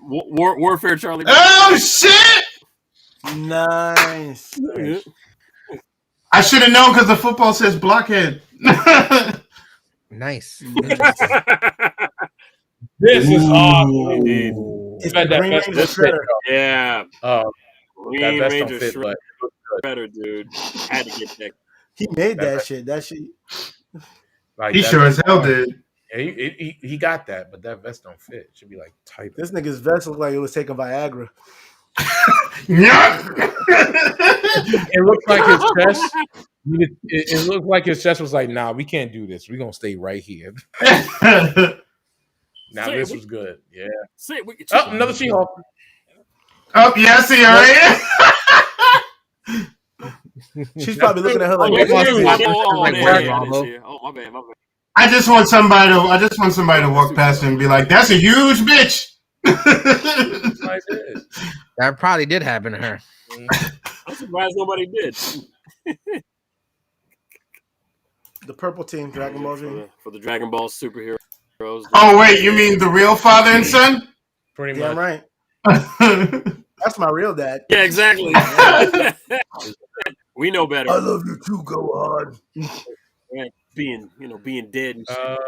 S5: Warfare Charlie Brown.
S2: Oh shit!
S3: Nice.
S2: I should have known because the football says blockhead.
S4: Nice.
S1: This is awesome.
S5: Indeed.
S3: It's the Green Ranger Shredder.
S5: Yeah.
S1: Green Ranger
S5: Shredder, dude. Had to get that.
S3: He made that shit. That shit.
S2: He sure as hell did.
S1: Yeah, he got that, but that vest don't fit. It should be like tight.
S3: This nigga's vest looked like it was taking Viagra.
S1: It looked like his chest. It looked like his chest was like, nah, we can't do this. We're gonna stay right here. Now this was good. Yeah. Another She-Hulk.
S2: Oh yeah, I see her right.
S3: She's probably looking at her like,
S5: my bad.
S2: I just want somebody to walk past her and be like, "That's a huge bitch."
S4: That probably did happen to her.
S5: I'm surprised nobody did.
S3: The purple team, Dragon Ball Z.
S5: For the Dragon Ball superheroes.
S2: Oh wait, you mean the real father and son?
S1: Pretty much.
S3: Yeah, right. That's my real dad.
S5: Yeah, exactly. We know better.
S3: I love you too. Go on.
S5: Being dead and shit.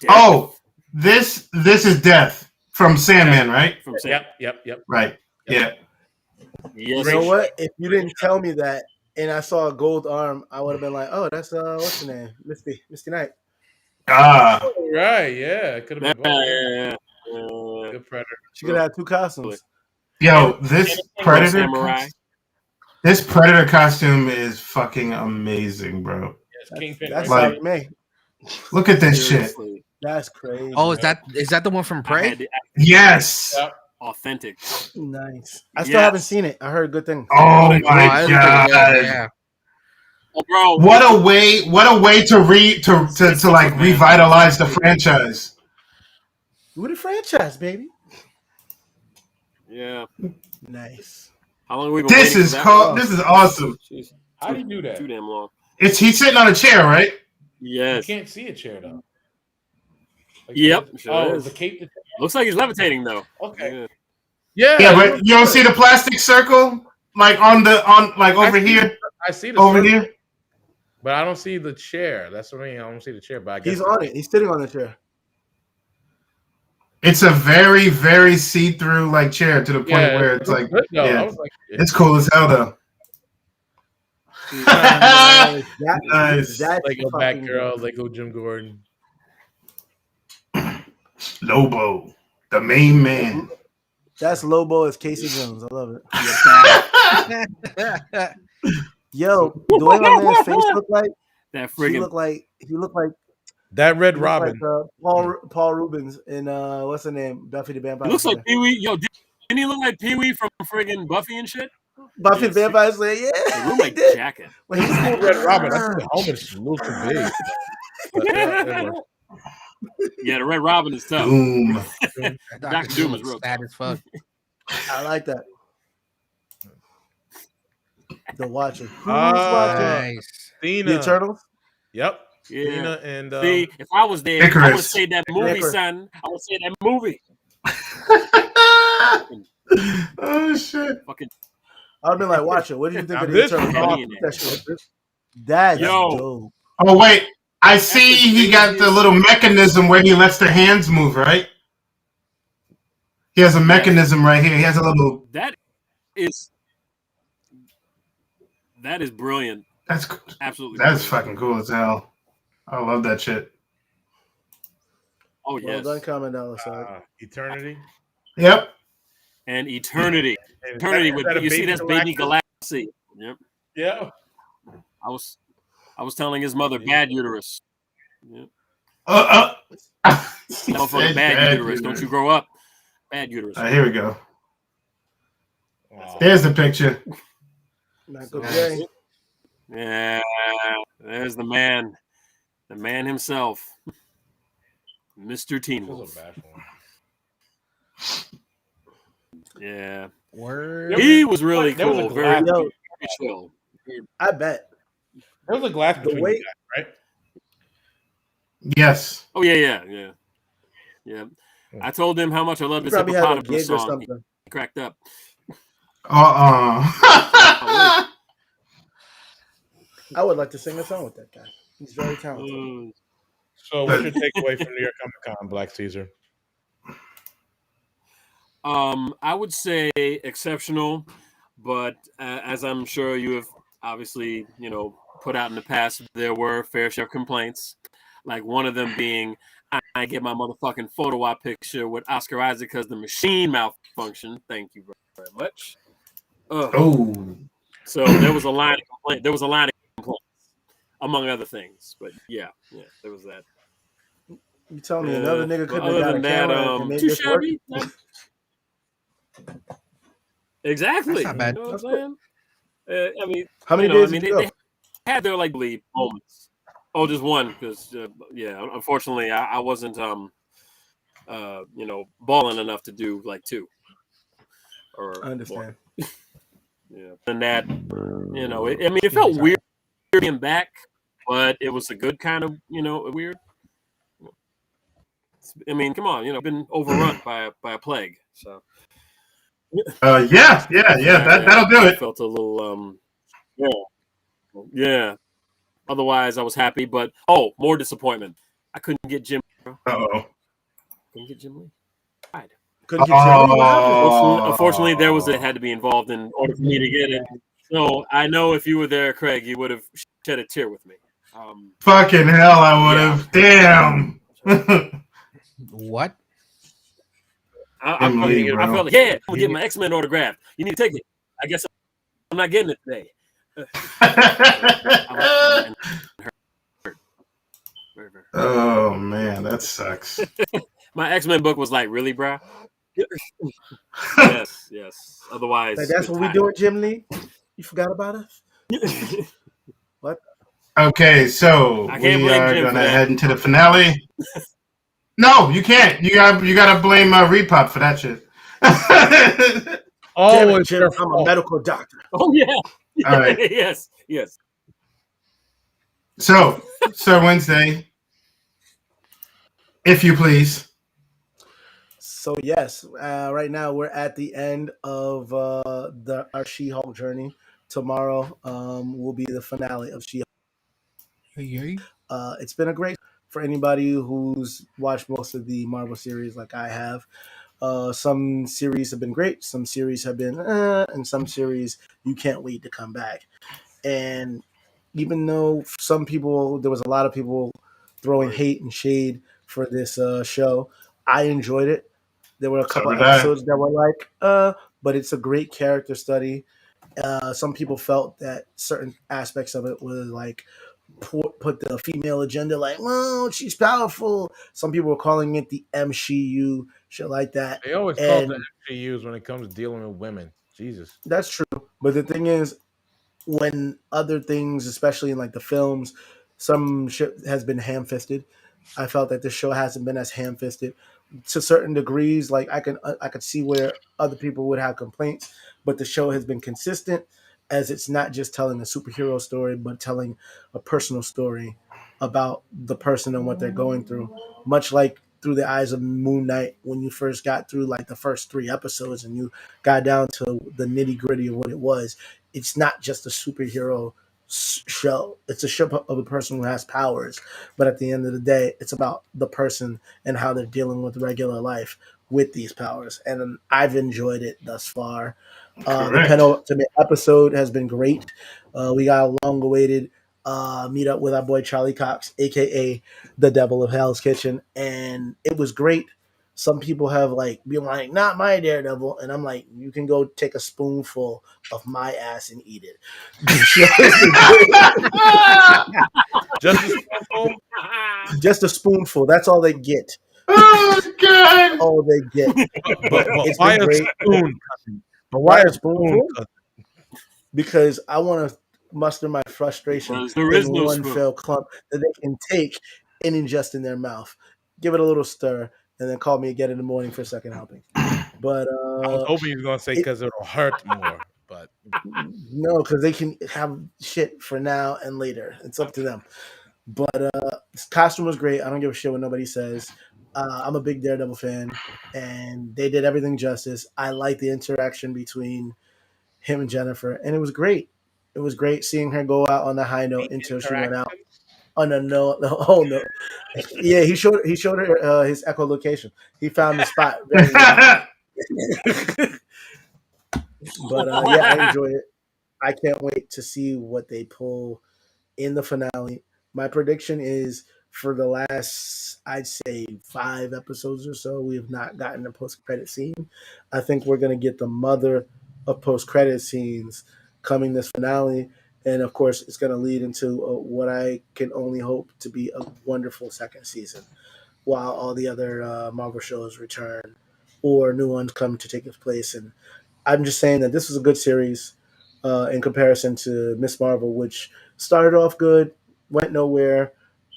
S2: Oh, this is Death from Sandman, right?
S5: From Sandman.
S1: Yep.
S2: Right. Yeah.
S5: Yes.
S3: You know what? If you didn't tell me that and I saw a gold arm, I would have been like, "Oh, that's what's her name, Misty Knight."
S1: Right. Yeah. It could have been good Predator.
S3: She could have had two costumes.
S2: Yo, this Predator. This Predator costume is fucking amazing, bro.
S1: Kingpin.
S3: That's like me.
S2: Look at this shit.
S3: That's crazy.
S4: Oh, is that the one from Prey?
S6: Yes.
S1: Yep.
S5: Authentic.
S3: Nice. I still haven't seen it. I heard good things.
S6: Oh my
S4: it was pretty
S6: god.
S4: good, yeah.
S5: Oh, bro,
S6: What a way to like revitalize the franchise.
S3: With a franchise, baby.
S5: Yeah.
S3: Nice.
S5: How long have we been
S6: This
S5: waiting
S6: is
S5: for that?
S6: called. This is awesome.
S5: Jeez.
S1: How do you do that?
S5: Too damn long.
S6: He's sitting on a chair, right?
S1: You
S5: Yes.
S1: can't see a chair though. Like,
S5: Yep.
S1: oh,
S5: Sure
S1: the
S5: is.
S1: cape.
S5: Looks like he's levitating though.
S1: Okay.
S5: Yeah.
S1: Yeah.
S6: Yeah, but you don't see the plastic circle like over here,
S1: I see the
S6: over
S1: circle,
S6: here.
S1: but I don't see the chair. That's what I mean. I don't see the chair, but I guess
S3: He's on it. He's sitting on the chair.
S6: It's a very, very see-through like chair to the point where it's like,
S1: good, though.
S6: yeah,
S1: I was like,
S6: it's cool as hell though. Nice.
S3: That's
S1: Lego
S3: fucking
S1: Batgirl, Lego Jim Gordon.
S6: Lobo, the main man.
S3: That's Lobo as Casey Jones. I love it. Yo, the way my man's face looked like,
S5: That
S3: he
S5: friggin'
S3: looked like
S1: That Red Robin.
S3: Paul Rubens in what's the name? Buffy the Vampire
S5: It looks like
S3: Slayer.
S5: Pee Wee. Yo, didn't he look like Pee Wee from friggin' Buffy and shit?
S3: Buffy the Vampire Slayer,
S5: He
S3: yeah.
S5: looked
S3: He
S5: like
S3: did.
S5: jacket.
S3: When he was moving
S1: Red Robin. I
S3: around.
S1: think the helmet's a little too big. But, yeah, it works.
S5: Yeah, the Red Robin is tough.
S6: Boom.
S5: Dr. Doom is real
S4: bad as fuck.
S3: I like that. The Watcher. Who's
S1: Ah,
S3: watching?
S4: Nice.
S3: The
S1: Cena.
S3: Eternals?
S1: Yep.
S5: Yeah.
S1: Cena and
S5: See, if I was there, I
S6: Icarus.
S5: would say that movie,
S3: Icarus.
S5: son. I would say that movie.
S6: Oh shit.
S5: Fucking
S3: I would have been like, Watcher, what did you think
S1: Now
S3: of the
S1: this
S3: Eternals?
S1: is
S3: Oh,
S5: awesome.
S3: that shit. That's
S5: Yo.
S3: dope.
S6: Oh wait, I see he got the little mechanism where he lets their hands move, right? He has a mechanism right here. He has a little.
S5: that is brilliant.
S6: That's
S5: Absolutely.
S6: that's
S5: brilliant.
S6: fucking cool as hell. I love that shit.
S5: Oh
S3: Well
S5: yes.
S3: done, comment down the side.
S1: Eternity.
S6: Yep.
S5: And Eternity.
S1: And
S5: Eternity
S1: is
S5: with
S1: that a
S5: you see that's Baby
S1: Galactus?
S5: Galaxy. Yep.
S1: Yeah.
S5: I was telling his mother bad uterus. Yep. Motherfucker, bad uterus. Don't you grow up. Bad uterus.
S6: Here we go.
S1: Aw.
S6: There's the picture.
S3: Michael
S5: Nice.
S3: J.
S5: Yeah. There's the man. The man himself. Mr. Teen
S1: That was
S5: Wolf.
S1: a bad one.
S5: Yeah.
S4: Word.
S5: He was really
S1: There was a
S5: cool. Very,
S1: glass.
S3: Yo,
S5: very chill.
S3: I bet.
S1: There was a glass
S3: The
S1: between
S3: way-
S1: you guys, right?
S6: Yes.
S5: Oh yeah. I told him how much I love
S3: He
S5: this
S3: probably had a
S5: hippopotamus
S3: gig or
S5: song.
S3: something.
S5: He cracked up.
S6: I
S3: I would like to sing a song with that guy. He's very talented.
S1: So what's your takeaway from New York Comic Con, Black Caesar?
S5: I would say exceptional, but as I'm sure you have obviously, put out in the past, there were fair share of complaints. Like one of them being, I get my motherfucking photo op picture with Oscar Isaac because the machine malfunctioned. Thank you very much.
S6: Oh.
S5: So there was a line of complaints. There was a line of complaints, among other things. But yeah, there was that.
S3: You tell me another nigga couldn't
S5: other
S3: have got a
S5: than that,
S3: camera and made
S5: too
S3: this work?
S5: shabby. Exactly.
S4: That's not bad.
S5: You know what I'm saying? I mean,
S3: How many days did you go?
S5: they had their like bleed moments. Oh, just one because unfortunately I wasn't balling enough to do like two. Or
S3: I understand.
S5: more. Yeah, and that it felt weird being back, but it was a good kind of weird. I mean, come on, been overrun by a plague, so.
S6: Yeah. That'll do
S5: I
S6: it.
S5: felt a little yeah. Otherwise, I was happy, but more disappointment. I couldn't get Jim.
S6: Uh-oh.
S5: Couldn't get Jim Lee.
S3: Couldn't get
S6: Oh.
S5: Unfortunately, there was it had to be involved in order for me to get it. So I know if you were there, Craig, you would have shed a tear with me.
S6: Fucking hell, I would have. Damn.
S4: What?
S5: I
S6: Jim Lee, bro.
S5: felt like, I'm gonna get my X-Men autograph. You need to take it. I guess I'm not getting it today.
S6: Oh man, that sucks.
S5: My X-Men book was like, really, bro? Yes. Otherwise,
S3: Like, that's what we doing, Jim Lee? You forgot about us? What?
S6: Okay, so
S5: I can't
S6: we
S5: blame
S6: are
S5: Jim for
S6: gonna
S5: that.
S6: head into the finale. No, you can't. You gotta blame Repop for that shit.
S3: Damn
S1: Oh,
S3: it,
S1: it's
S3: Jim,
S1: your
S3: I'm a
S1: fault.
S3: medical doctor.
S5: Oh yeah.
S6: All right.
S5: Yes.
S6: So, Sir Wednesday, if you please.
S3: So yes, right now we're at the end of our She-Hulk journey. Tomorrow will be the finale of She-Hulk. It's been a great for anybody who's watched most of the Marvel series like I have. Some series have been great, some series have been, and some series you can't wait to come back. And even though there was a lot of people throwing hate and shade for this show, I enjoyed it. There were a
S6: So
S3: couple
S6: did I.
S3: episodes that were like, but it's a great character study. Some people felt that certain aspects of it was like put the female agenda, like, well, she's powerful. Some people were calling it the MCU, shit like that.
S1: They always call it the
S3: And
S1: MCUs when it comes to dealing with women. Jesus.
S3: that's true. But the thing is, when other things, especially in like the films, some shit has been ham-fisted. I felt that this show hasn't been as ham-fisted to certain degrees. Like I could see where other people would have complaints, but the show has been consistent, as it's not just telling a superhero story, but telling a personal story about the person and what they're going through. Much like through the eyes of Moon Knight, when you first got through like the first 3 episodes and you got down to the nitty gritty of what it was. It's not just a superhero show. It's a show of a person who has powers, but at the end of the day, it's about the person and how they're dealing with regular life with these powers. And I've enjoyed it thus far. The
S6: Correct.
S3: penultimate episode has been great. We got a long-awaited meet up with our boy Charlie Cox, aka the Devil of Hell's Kitchen, and it was great. Some people have like been like, not my Daredevil, and I'm like, you can go take a spoonful of my ass and eat it. The show has been great.
S1: Just a spoonful?
S3: Just a spoonful. That's all they get.
S6: Oh God!
S3: All they get. But
S1: But
S3: it's
S1: why
S3: been
S1: a
S3: great.
S1: spoon? But
S3: Why
S1: why
S3: a
S1: a spoon?
S3: spoonful? Because I want to muster my frustration
S5: Because there is
S3: in
S5: no
S3: one
S5: spoon.
S3: fell clump that they can take and ingest in their mouth. Give it a little stir, and then call me again in the morning for a second helping. But
S1: I was hoping you were gonna say because it'll hurt more. But
S3: no, because they can have shit for now and later. It's up to them. But this costume was great. I don't give a shit what nobody says. I'm a big Daredevil fan, and they did everything justice. I like the interaction between him and Jennifer, and it was great. It was great seeing her go out on the high note until she went out on a no. Oh no, yeah, he showed her his echolocation. He found the spot very well. But yeah, I enjoyed it. I can't wait to see what they pull in the finale. My prediction is for the last, I'd say, 5 episodes or so, we have not gotten a post-credit scene. I think we're going to get the mother of post-credit scenes coming this finale. And of course, it's going to lead into what I can only hope to be a wonderful second season while all the other Marvel shows return or new ones come to take its place. And I'm just saying that this was a good series in comparison to Miss Marvel, which started off good, went nowhere,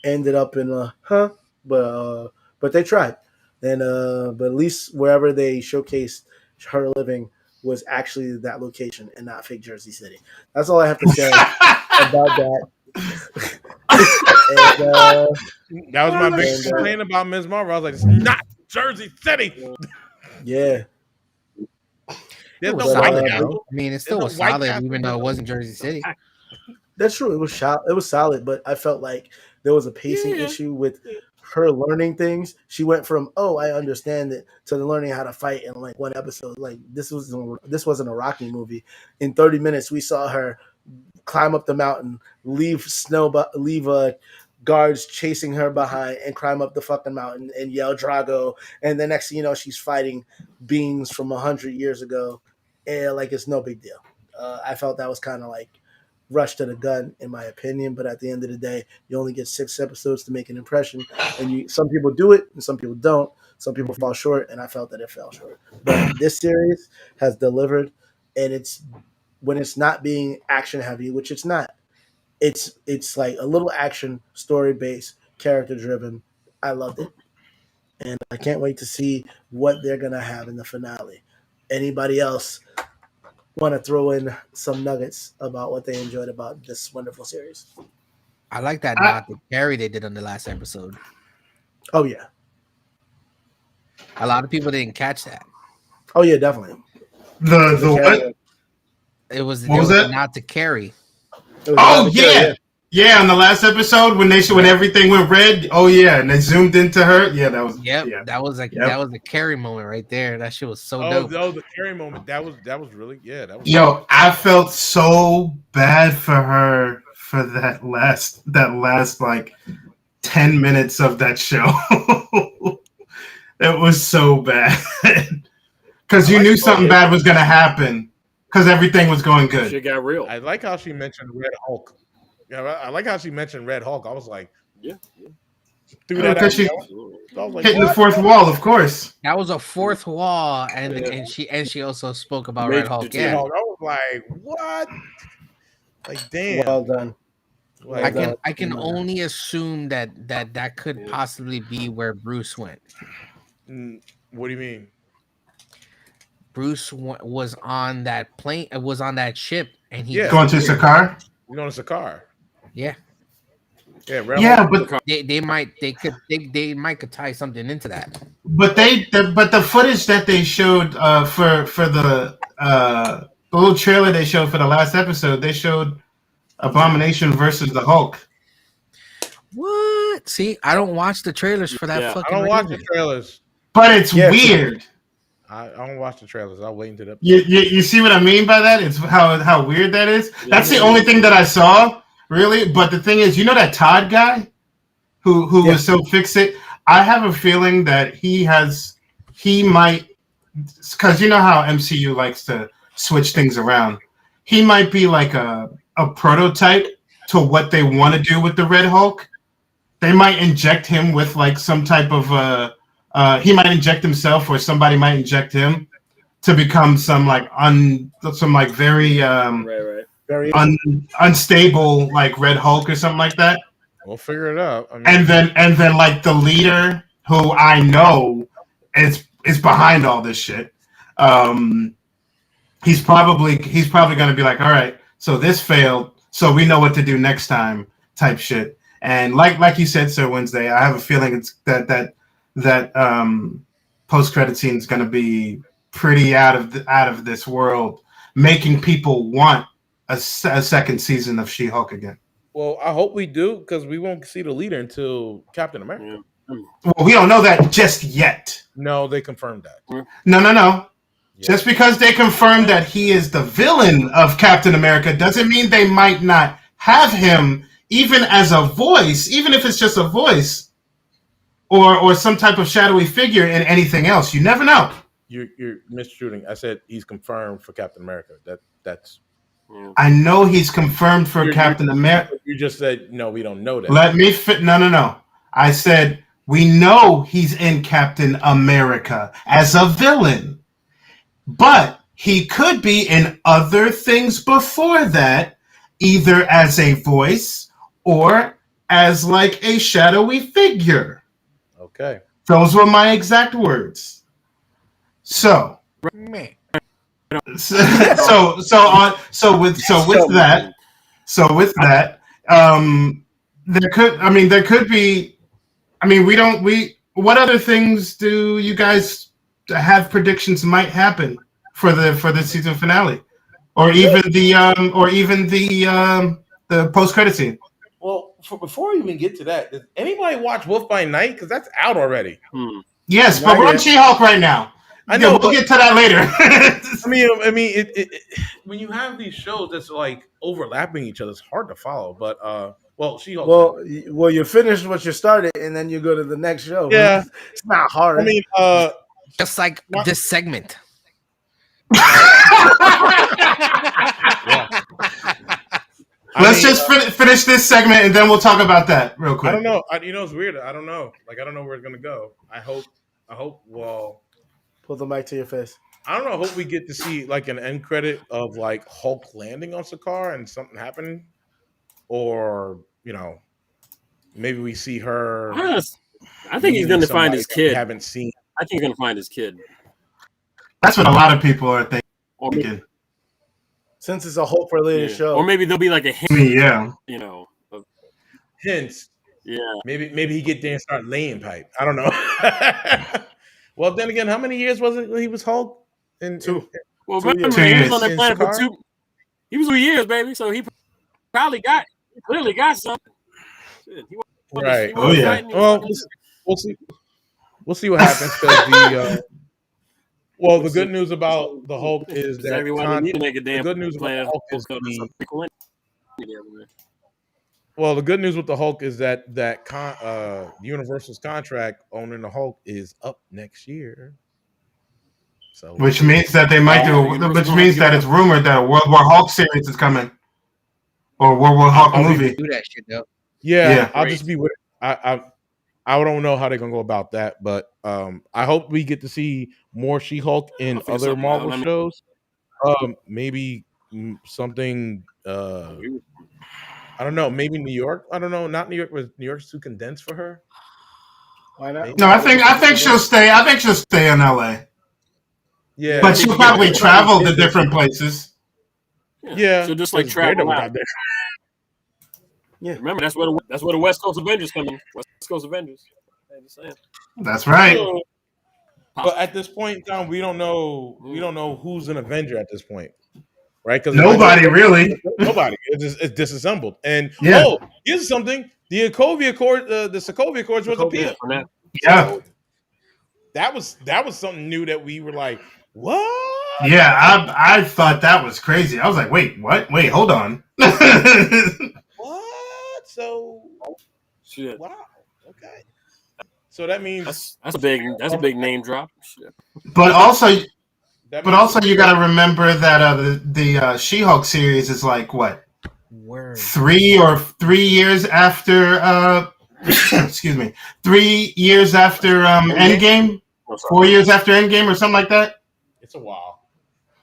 S3: ended up in a but they tried, and but at least wherever they showcased her living was actually that location and not fake Jersey City. That's all I have to say about that. And
S1: that was my biggest
S3: And,
S1: complaint about Ms. Marvel. I was like, it's not Jersey City.
S3: yeah,
S1: There's
S4: It
S1: no
S4: was
S3: But,
S1: white
S4: solid
S3: but
S4: though. I mean, it still
S1: no
S4: was
S1: white
S4: solid,
S1: cast
S4: even though it
S1: members.
S4: wasn't Jersey City.
S3: that's true. It was solid, but I felt like there was a pacing issue with her learning things. She went from I understand it to learning how to fight in like one episode. Like this wasn't a Rocky movie. In 30 minutes, we saw her climb up the mountain, leave guards chasing her behind, and climb up the fucking mountain and yell Drago. And the next thing you know, she's fighting beings from 100 years ago, and like it's no big deal. I felt that was kind of like rush to the gun, in my opinion. But at the end of the day, you only get 6 episodes to make an impression, and some people do it and some people don't. Some people fall short, and I felt that it fell short. But this series has delivered, and it's when it's not being action heavy, which it's not. It's like a little action, story based, character driven. I loved it, and I can't wait to see what they're gonna have in the finale. Anybody else want to throw in some nuggets about what they enjoyed about this wonderful series?
S4: I like that nod to Carrie they did on the last episode.
S3: Oh yeah,
S4: A lot of people didn't catch that.
S3: oh yeah, definitely.
S6: The what?
S4: It was
S6: What was
S4: a
S6: that?
S4: nod to Carrie.
S3: It was
S6: Oh
S3: another Carrie,
S6: yeah. On the last episode when everything went red. Oh yeah, and they zoomed into her. Yeah, that was.
S4: Yep,
S6: Yeah.
S4: that was a Carrie moment right there. That shit was so dope.
S1: Oh, the Carrie moment. That was really that was.
S6: Yo, I felt so bad for her for that last like 10 minutes of that show. It was so bad because you knew something bad was gonna happen because everything was going good.
S5: Shit got real.
S1: I like how she mentioned Red Hulk. Yeah, I like how she mentioned Red Hulk. I was like,
S5: Yeah.
S1: threw that
S6: Because
S1: out.
S6: she
S1: I was like,
S6: hitting the
S1: what?
S6: fourth wall, of course.
S4: That was a fourth wall, and she also spoke about Red Hulk.
S5: Major
S1: I
S4: Yeah,
S1: was like, what? Like, damn.
S3: well done.
S1: Like,
S4: I can only assume that could possibly be where Bruce went.
S1: what do you mean?
S4: Bruce was on that plane. Was on that ship, and he
S1: Yeah.
S6: Going to Sakar.
S1: You know, it's a car.
S4: yeah.
S1: Yeah, Red
S6: Yeah,
S1: Hulk.
S6: but
S4: They might could tie something into that.
S6: but the footage that they showed for the little trailer they showed for the last episode, they showed Abomination versus the Hulk.
S4: What? See, I don't watch the trailers for that
S5: Yeah, I
S1: I
S4: fucking.
S1: don't watch the
S4: reason.
S1: trailers.
S6: But it's
S3: Yeah,
S6: weird.
S1: I don't watch the trailers. I'll wait until the.
S6: You see what I mean by that? It's how weird that is. That's the only thing that I saw, really. But the thing is, you know that Todd guy who was so fixate. I have a feeling that he might, because you know how MCU likes to switch things around. He might be like a prototype to what they want to do with the Red Hulk. They might inject him with like some type of he might inject himself, or somebody might inject him to become some very
S5: Right.
S3: Very
S6: unstable like Red Hulk or something like that.
S1: We'll figure it out. I mean,
S6: And then like the leader, who I know is behind all this shit. He's probably going to be like, all right, so this failed, so we know what to do next time, type shit. And like you said, Sir Wednesday, I have a feeling it's that post credit scene is going to be pretty out of this world, making people want a second season of She-Hulk again.
S1: well, I hope we do, because we won't see the leader until Captain America.
S5: Yeah.
S6: Well, we don't know that just yet.
S1: No, they confirmed that.
S6: No.
S1: Yeah.
S6: Just because they confirmed that he is the villain of Captain America doesn't mean they might not have him even as a voice, even if it's just a voice or some type of shadowy figure in anything else. You never know.
S1: You're misshooting. I said he's confirmed for Captain America. That's.
S5: Yeah.
S6: I know he's confirmed for Captain America.
S1: You just said no. We don't know that.
S6: Let me fit. No. I said we know he's in Captain America as a villain, but he could be in other things before that, either as a voice or as like a shadowy figure.
S1: Okay.
S6: Those were my exact words. So
S4: Man.
S6: with that, there could be. I mean, what other things do you guys have predictions might happen for the season finale, or even the post credit scene?
S1: Well, before we even get to that, does anybody watch Wolf by Night? Because that's out already.
S6: Yes, but we're on She-Hulk right now.
S1: I know.
S6: We'll get to that later.
S1: I mean, it when you have these shows that's like overlapping each other, it's hard to follow. But She-Hulk.
S3: well, you finish what you started, and then you go to the next show.
S1: Yeah.
S3: It's not hard.
S1: I mean,
S4: Just like this segment.
S6: Let's just finish this segment and then we'll talk about that real quick.
S1: I don't know. It's weird. I don't know. Like, I don't know where it's gonna go. I hope. Well,
S3: Pull the mic to your face.
S1: I don't know. I hope we get to see like an end credit of like Hulk landing on Sakaar and something happening, or maybe we see her.
S5: I think he's going to find his kid.
S1: Haven't seen.
S5: I think he's going to find his kid.
S6: That's what a lot of people are thinking.
S3: Since it's a Hulk-related show,
S5: or maybe there'll be like a hint.
S6: Yeah,
S1: hints.
S5: Yeah,
S1: maybe he get there and start laying pipe. I don't know. Well, then again, how many years was it when he was Hulk?
S3: Two.
S5: Well,
S3: 2 years.
S5: remember, he was on that
S1: In
S5: planet for
S1: Sakaar?
S5: 2. He was 2 years, baby. So he clearly got something. Shit,
S1: Right.
S6: Oh, yeah.
S1: Well, we'll see. We'll see what happens. The good news about the Hulk is that
S5: everyone need to make a damn
S1: the good news about
S5: planet.
S1: the Hulk is the good news with the Hulk is that Universal's contract owning the Hulk is up next year. So,
S6: which means that they might which means that it's rumored that a World War Hulk series is coming, or World War Hulk movie.
S4: Do that shit though.
S1: Yeah, I'll just be with. I don't know how they're gonna go about that, but I hope we get to see more She-Hulk in other Marvel shows. Maybe something. I don't know. Maybe New York. I don't know. Not New York. Was New York's too condensed for her?
S3: Why not?
S6: No, I think she'll stay. I think she'll stay in LA.
S1: Yeah,
S6: But she'll probably travel to different places.
S1: Yeah,
S5: so just like travel out.
S3: Yeah,
S5: remember that's where the West Coast Avengers come in. West Coast Avengers.
S6: That's right.
S1: But at this point in time, we don't know. We don't know who's an Avenger at this point, right? Because
S6: nobody really.
S1: Nobody. It's disassembled. And here's something: the Sokovia Accords was appealed.
S6: Yeah,
S1: that was something new that we were like, what?
S6: Yeah, I thought that was crazy. I was like, wait, what? Wait, hold on.
S1: What? So,
S5: shit.
S1: Wow. Okay. So that means
S5: that's a big name drop. Shit.
S6: But also you got to remember that the She-Hulk series is like what?
S4: Word.
S6: 3 years after excuse me. 3 years after Endgame? 4 years after Endgame or something like that?
S1: It's a while.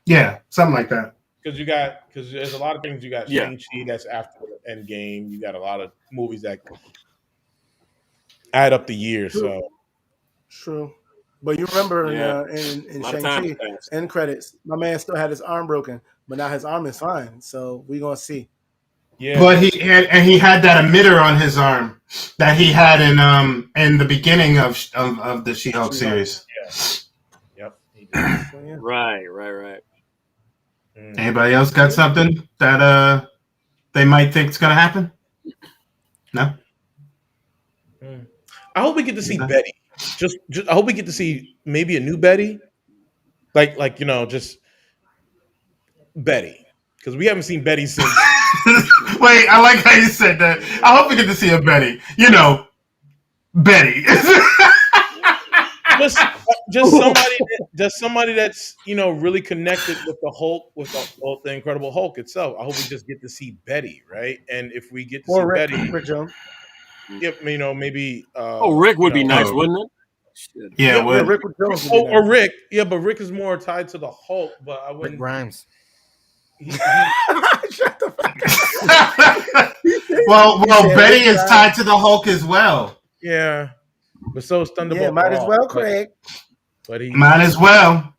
S6: Yeah, something like that.
S1: Because there's a lot of things. You got Shang-Chi that's after Endgame. You got a lot of movies that add up the years. So
S3: true. But you remember in Shang-Chi end credits, my man still had his arm broken, but now his arm is fine. So we're gonna see.
S6: Yeah. But he had that emitter on his arm that he had in the beginning of the She-Hulk series.
S1: Yeah. Yep.
S5: Right.
S6: Anybody else got something that they might think is gonna happen? No.
S1: I hope we get to see Betty. Just I hope we get to see maybe a new Betty, like just Betty, because we haven't seen Betty since.
S6: Wait, I like how you said that. I hope we get to see a Betty. Betty. just somebody that's really connected with the Hulk, with the Incredible Hulk itself. I hope we just get to see Betty, right? And if we get to see Betty,
S3: Rick Jones.
S1: Yep, maybe.
S5: Rick would be nice, wouldn't it?
S6: Shit. Yeah,
S3: Rick Jones.
S1: Or Rick. Yeah, but Rick is more tied to the Hulk. But I wouldn't.
S4: Rick Grimes.
S3: Shut the fuck up.
S6: well, Betty is tied to the Hulk as well.
S1: Yeah, but so is Thunderbolt.
S3: Yeah, might as well, Craig.
S1: But he
S6: might as well.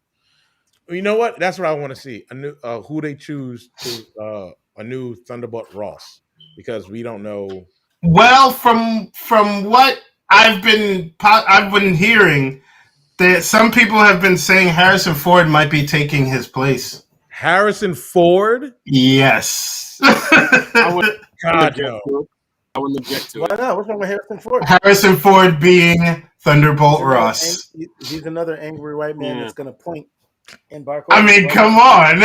S1: You know what? That's what I want to see. A new who they choose to a new Thunderbolt Ross, because we don't know.
S6: Well, from what I've been hearing, that some people have been saying Harrison Ford might be taking his place.
S1: Harrison Ford?
S6: Yes.
S5: I wouldn't object to it.
S3: Why not? What's wrong with Harrison Ford?
S6: Harrison Ford being Thunderbolt Ross.
S3: He's another angry white man that's going to point and bark.
S6: I mean, come on.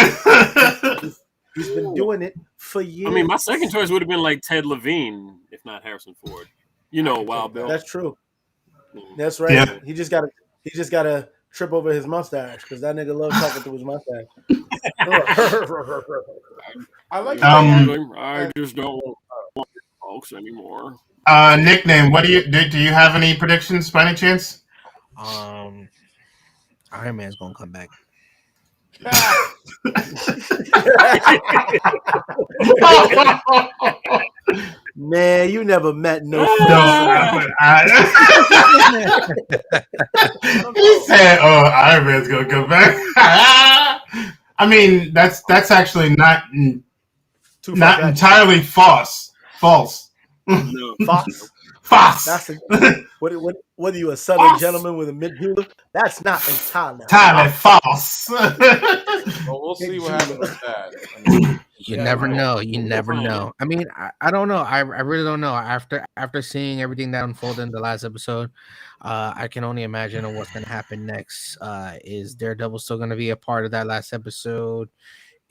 S3: He's been doing it for years.
S5: I mean, my second choice would have been like Ted Levine, if not Harrison Ford. Wild Bill.
S3: That's true. That's right.
S6: Yeah.
S3: He just gotta trip over his mustache because that nigga loves talking through his mustache.
S1: I like
S5: I just don't want folks anymore.
S6: Nickname. What do you have any predictions by any chance?
S4: Iron Man's gonna come back.
S3: Man, you never met no.
S6: He said, "Oh, Iron Man's gonna come back." I mean, that's actually not entirely false.
S5: No.
S3: False.
S6: False.
S3: What are you, a southern gentleman with a mid-hewler? That's not entirely
S6: false.
S1: Well, we'll see what happens with that.
S4: You never know. You never know. I mean, I don't know. I really don't know. After seeing everything that unfolded in the last episode, I can only imagine what's going to happen next. Is Daredevil still going to be a part of that last episode?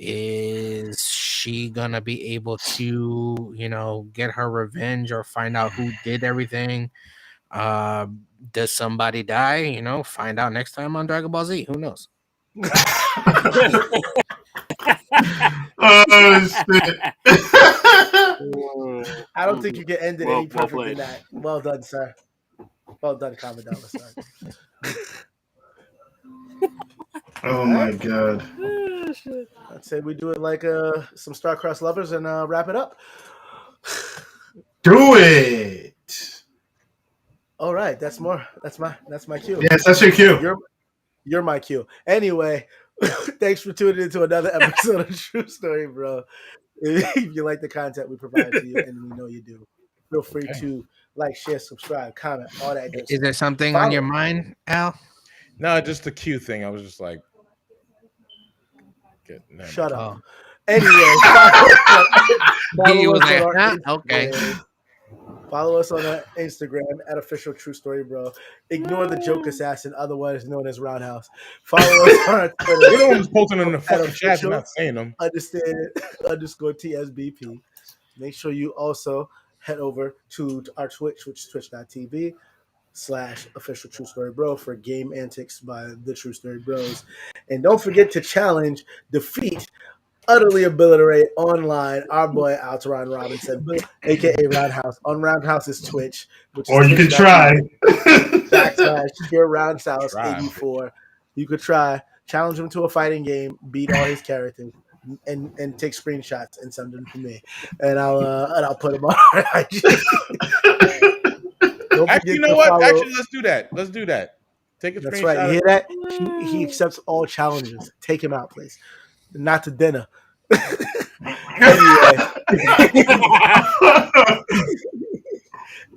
S4: Is she going to be able to, get her revenge or find out who did everything? Does somebody die? Find out next time on Dragon Ball Z. Who knows?
S6: Oh shit!
S3: I don't think you can end it any perfect than that. Well done, sir. Well done, Commodore. Sir.
S6: Oh my god!
S3: I'd say we do it like some star-crossed lovers and wrap it up.
S6: Do it.
S3: All right, that's my cue.
S6: Yes, that's your cue.
S3: You're my cue. Anyway, thanks for tuning into another episode of True Story, bro. If you like the content we provide to you, and we know you do, feel free to like, share, subscribe, comment, all that good stuff.
S4: Is there something on your mind, Al?
S1: No, just the cue thing. I was just like,
S3: shut up.
S4: Oh.
S3: Anyway, follow us on our Instagram at official True Story Bro. Ignore the joke assassin, otherwise known as Roundhouse. Follow us on our Twitter.
S1: You know I'm posting in the fucking chat and not saying them.
S3: _TSBP. Make sure you also head over to our Twitch, which is twitch.tv/official True Story Bro for game antics by the True Story Bros. And don't forget to challenge, defeat, utterly obliterate online our boy Alteron Robinson, aka Roundhouse, on Roundhouse's Twitch, which is
S6: or you can try
S3: /Pure Roundhouse 84. You could try, challenge him to a fighting game, beat all his characters, and take screenshots and send them to me, and I'll put them on our IG.
S1: Actually, you know what? Actually, let's do that. Take a screenshot.
S3: That's right. You hear that? He accepts all challenges. Take him out, please. Not to dinner.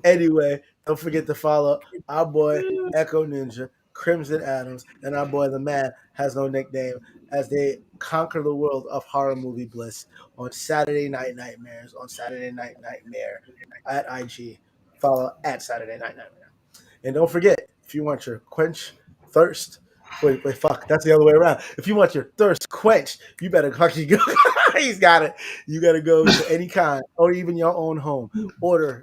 S3: Anyway, don't forget to follow our boy Echo Ninja, Crimson Adams, and our boy the Man has no nickname as they conquer the world of horror movie bliss on Saturday Night Nightmares on Saturday Night Nightmare at IG. Follow at Saturday Night Nightmare. And don't forget, if you want your thirst. Wait, fuck. That's the other way around. If you want your thirst quenched, you better fucking go. He's got it. You got to go to any kind or even your own home. Go to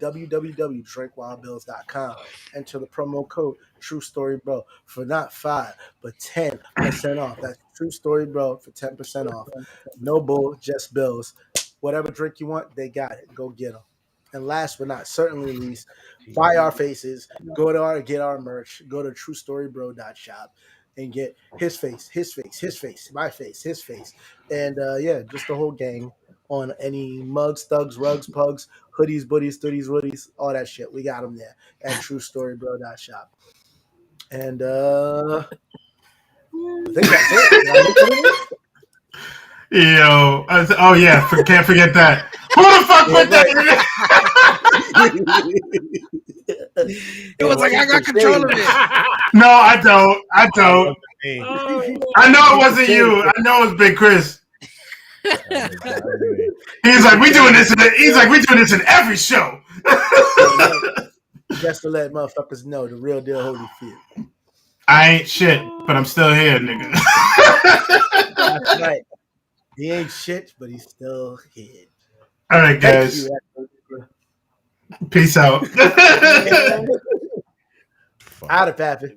S3: www.drinkwildbills.com. Enter the promo code True Story Bro for not 5 but 10% off. That's True Story Bro for 10% off. No bull, just bills. Whatever drink you want, they got it. Go get them. And last but not certainly least, buy our faces. Get our merch. Go to truestorybro.shop and get his face, my face, his face, and just the whole gang on any mugs, thugs, rugs, pugs, hoodies, buddies, hoodies, woodies, all that shit. We got them there at truestorybro.shop. And I think that's it.
S6: Yo, oh yeah, can't forget that. Who the fuck put that in there?
S4: It was like, I got control of it.
S6: No, I don't. I know it wasn't you. I know it was Big Chris. He's like, we doing this in every show.
S3: Just to let motherfuckers know the real deal Holyfield.
S6: I ain't shit, but I'm still here, nigga.
S3: That's right. He ain't shit, but he's still here.
S6: All right, guys. Peace out.
S3: Out of Pappy.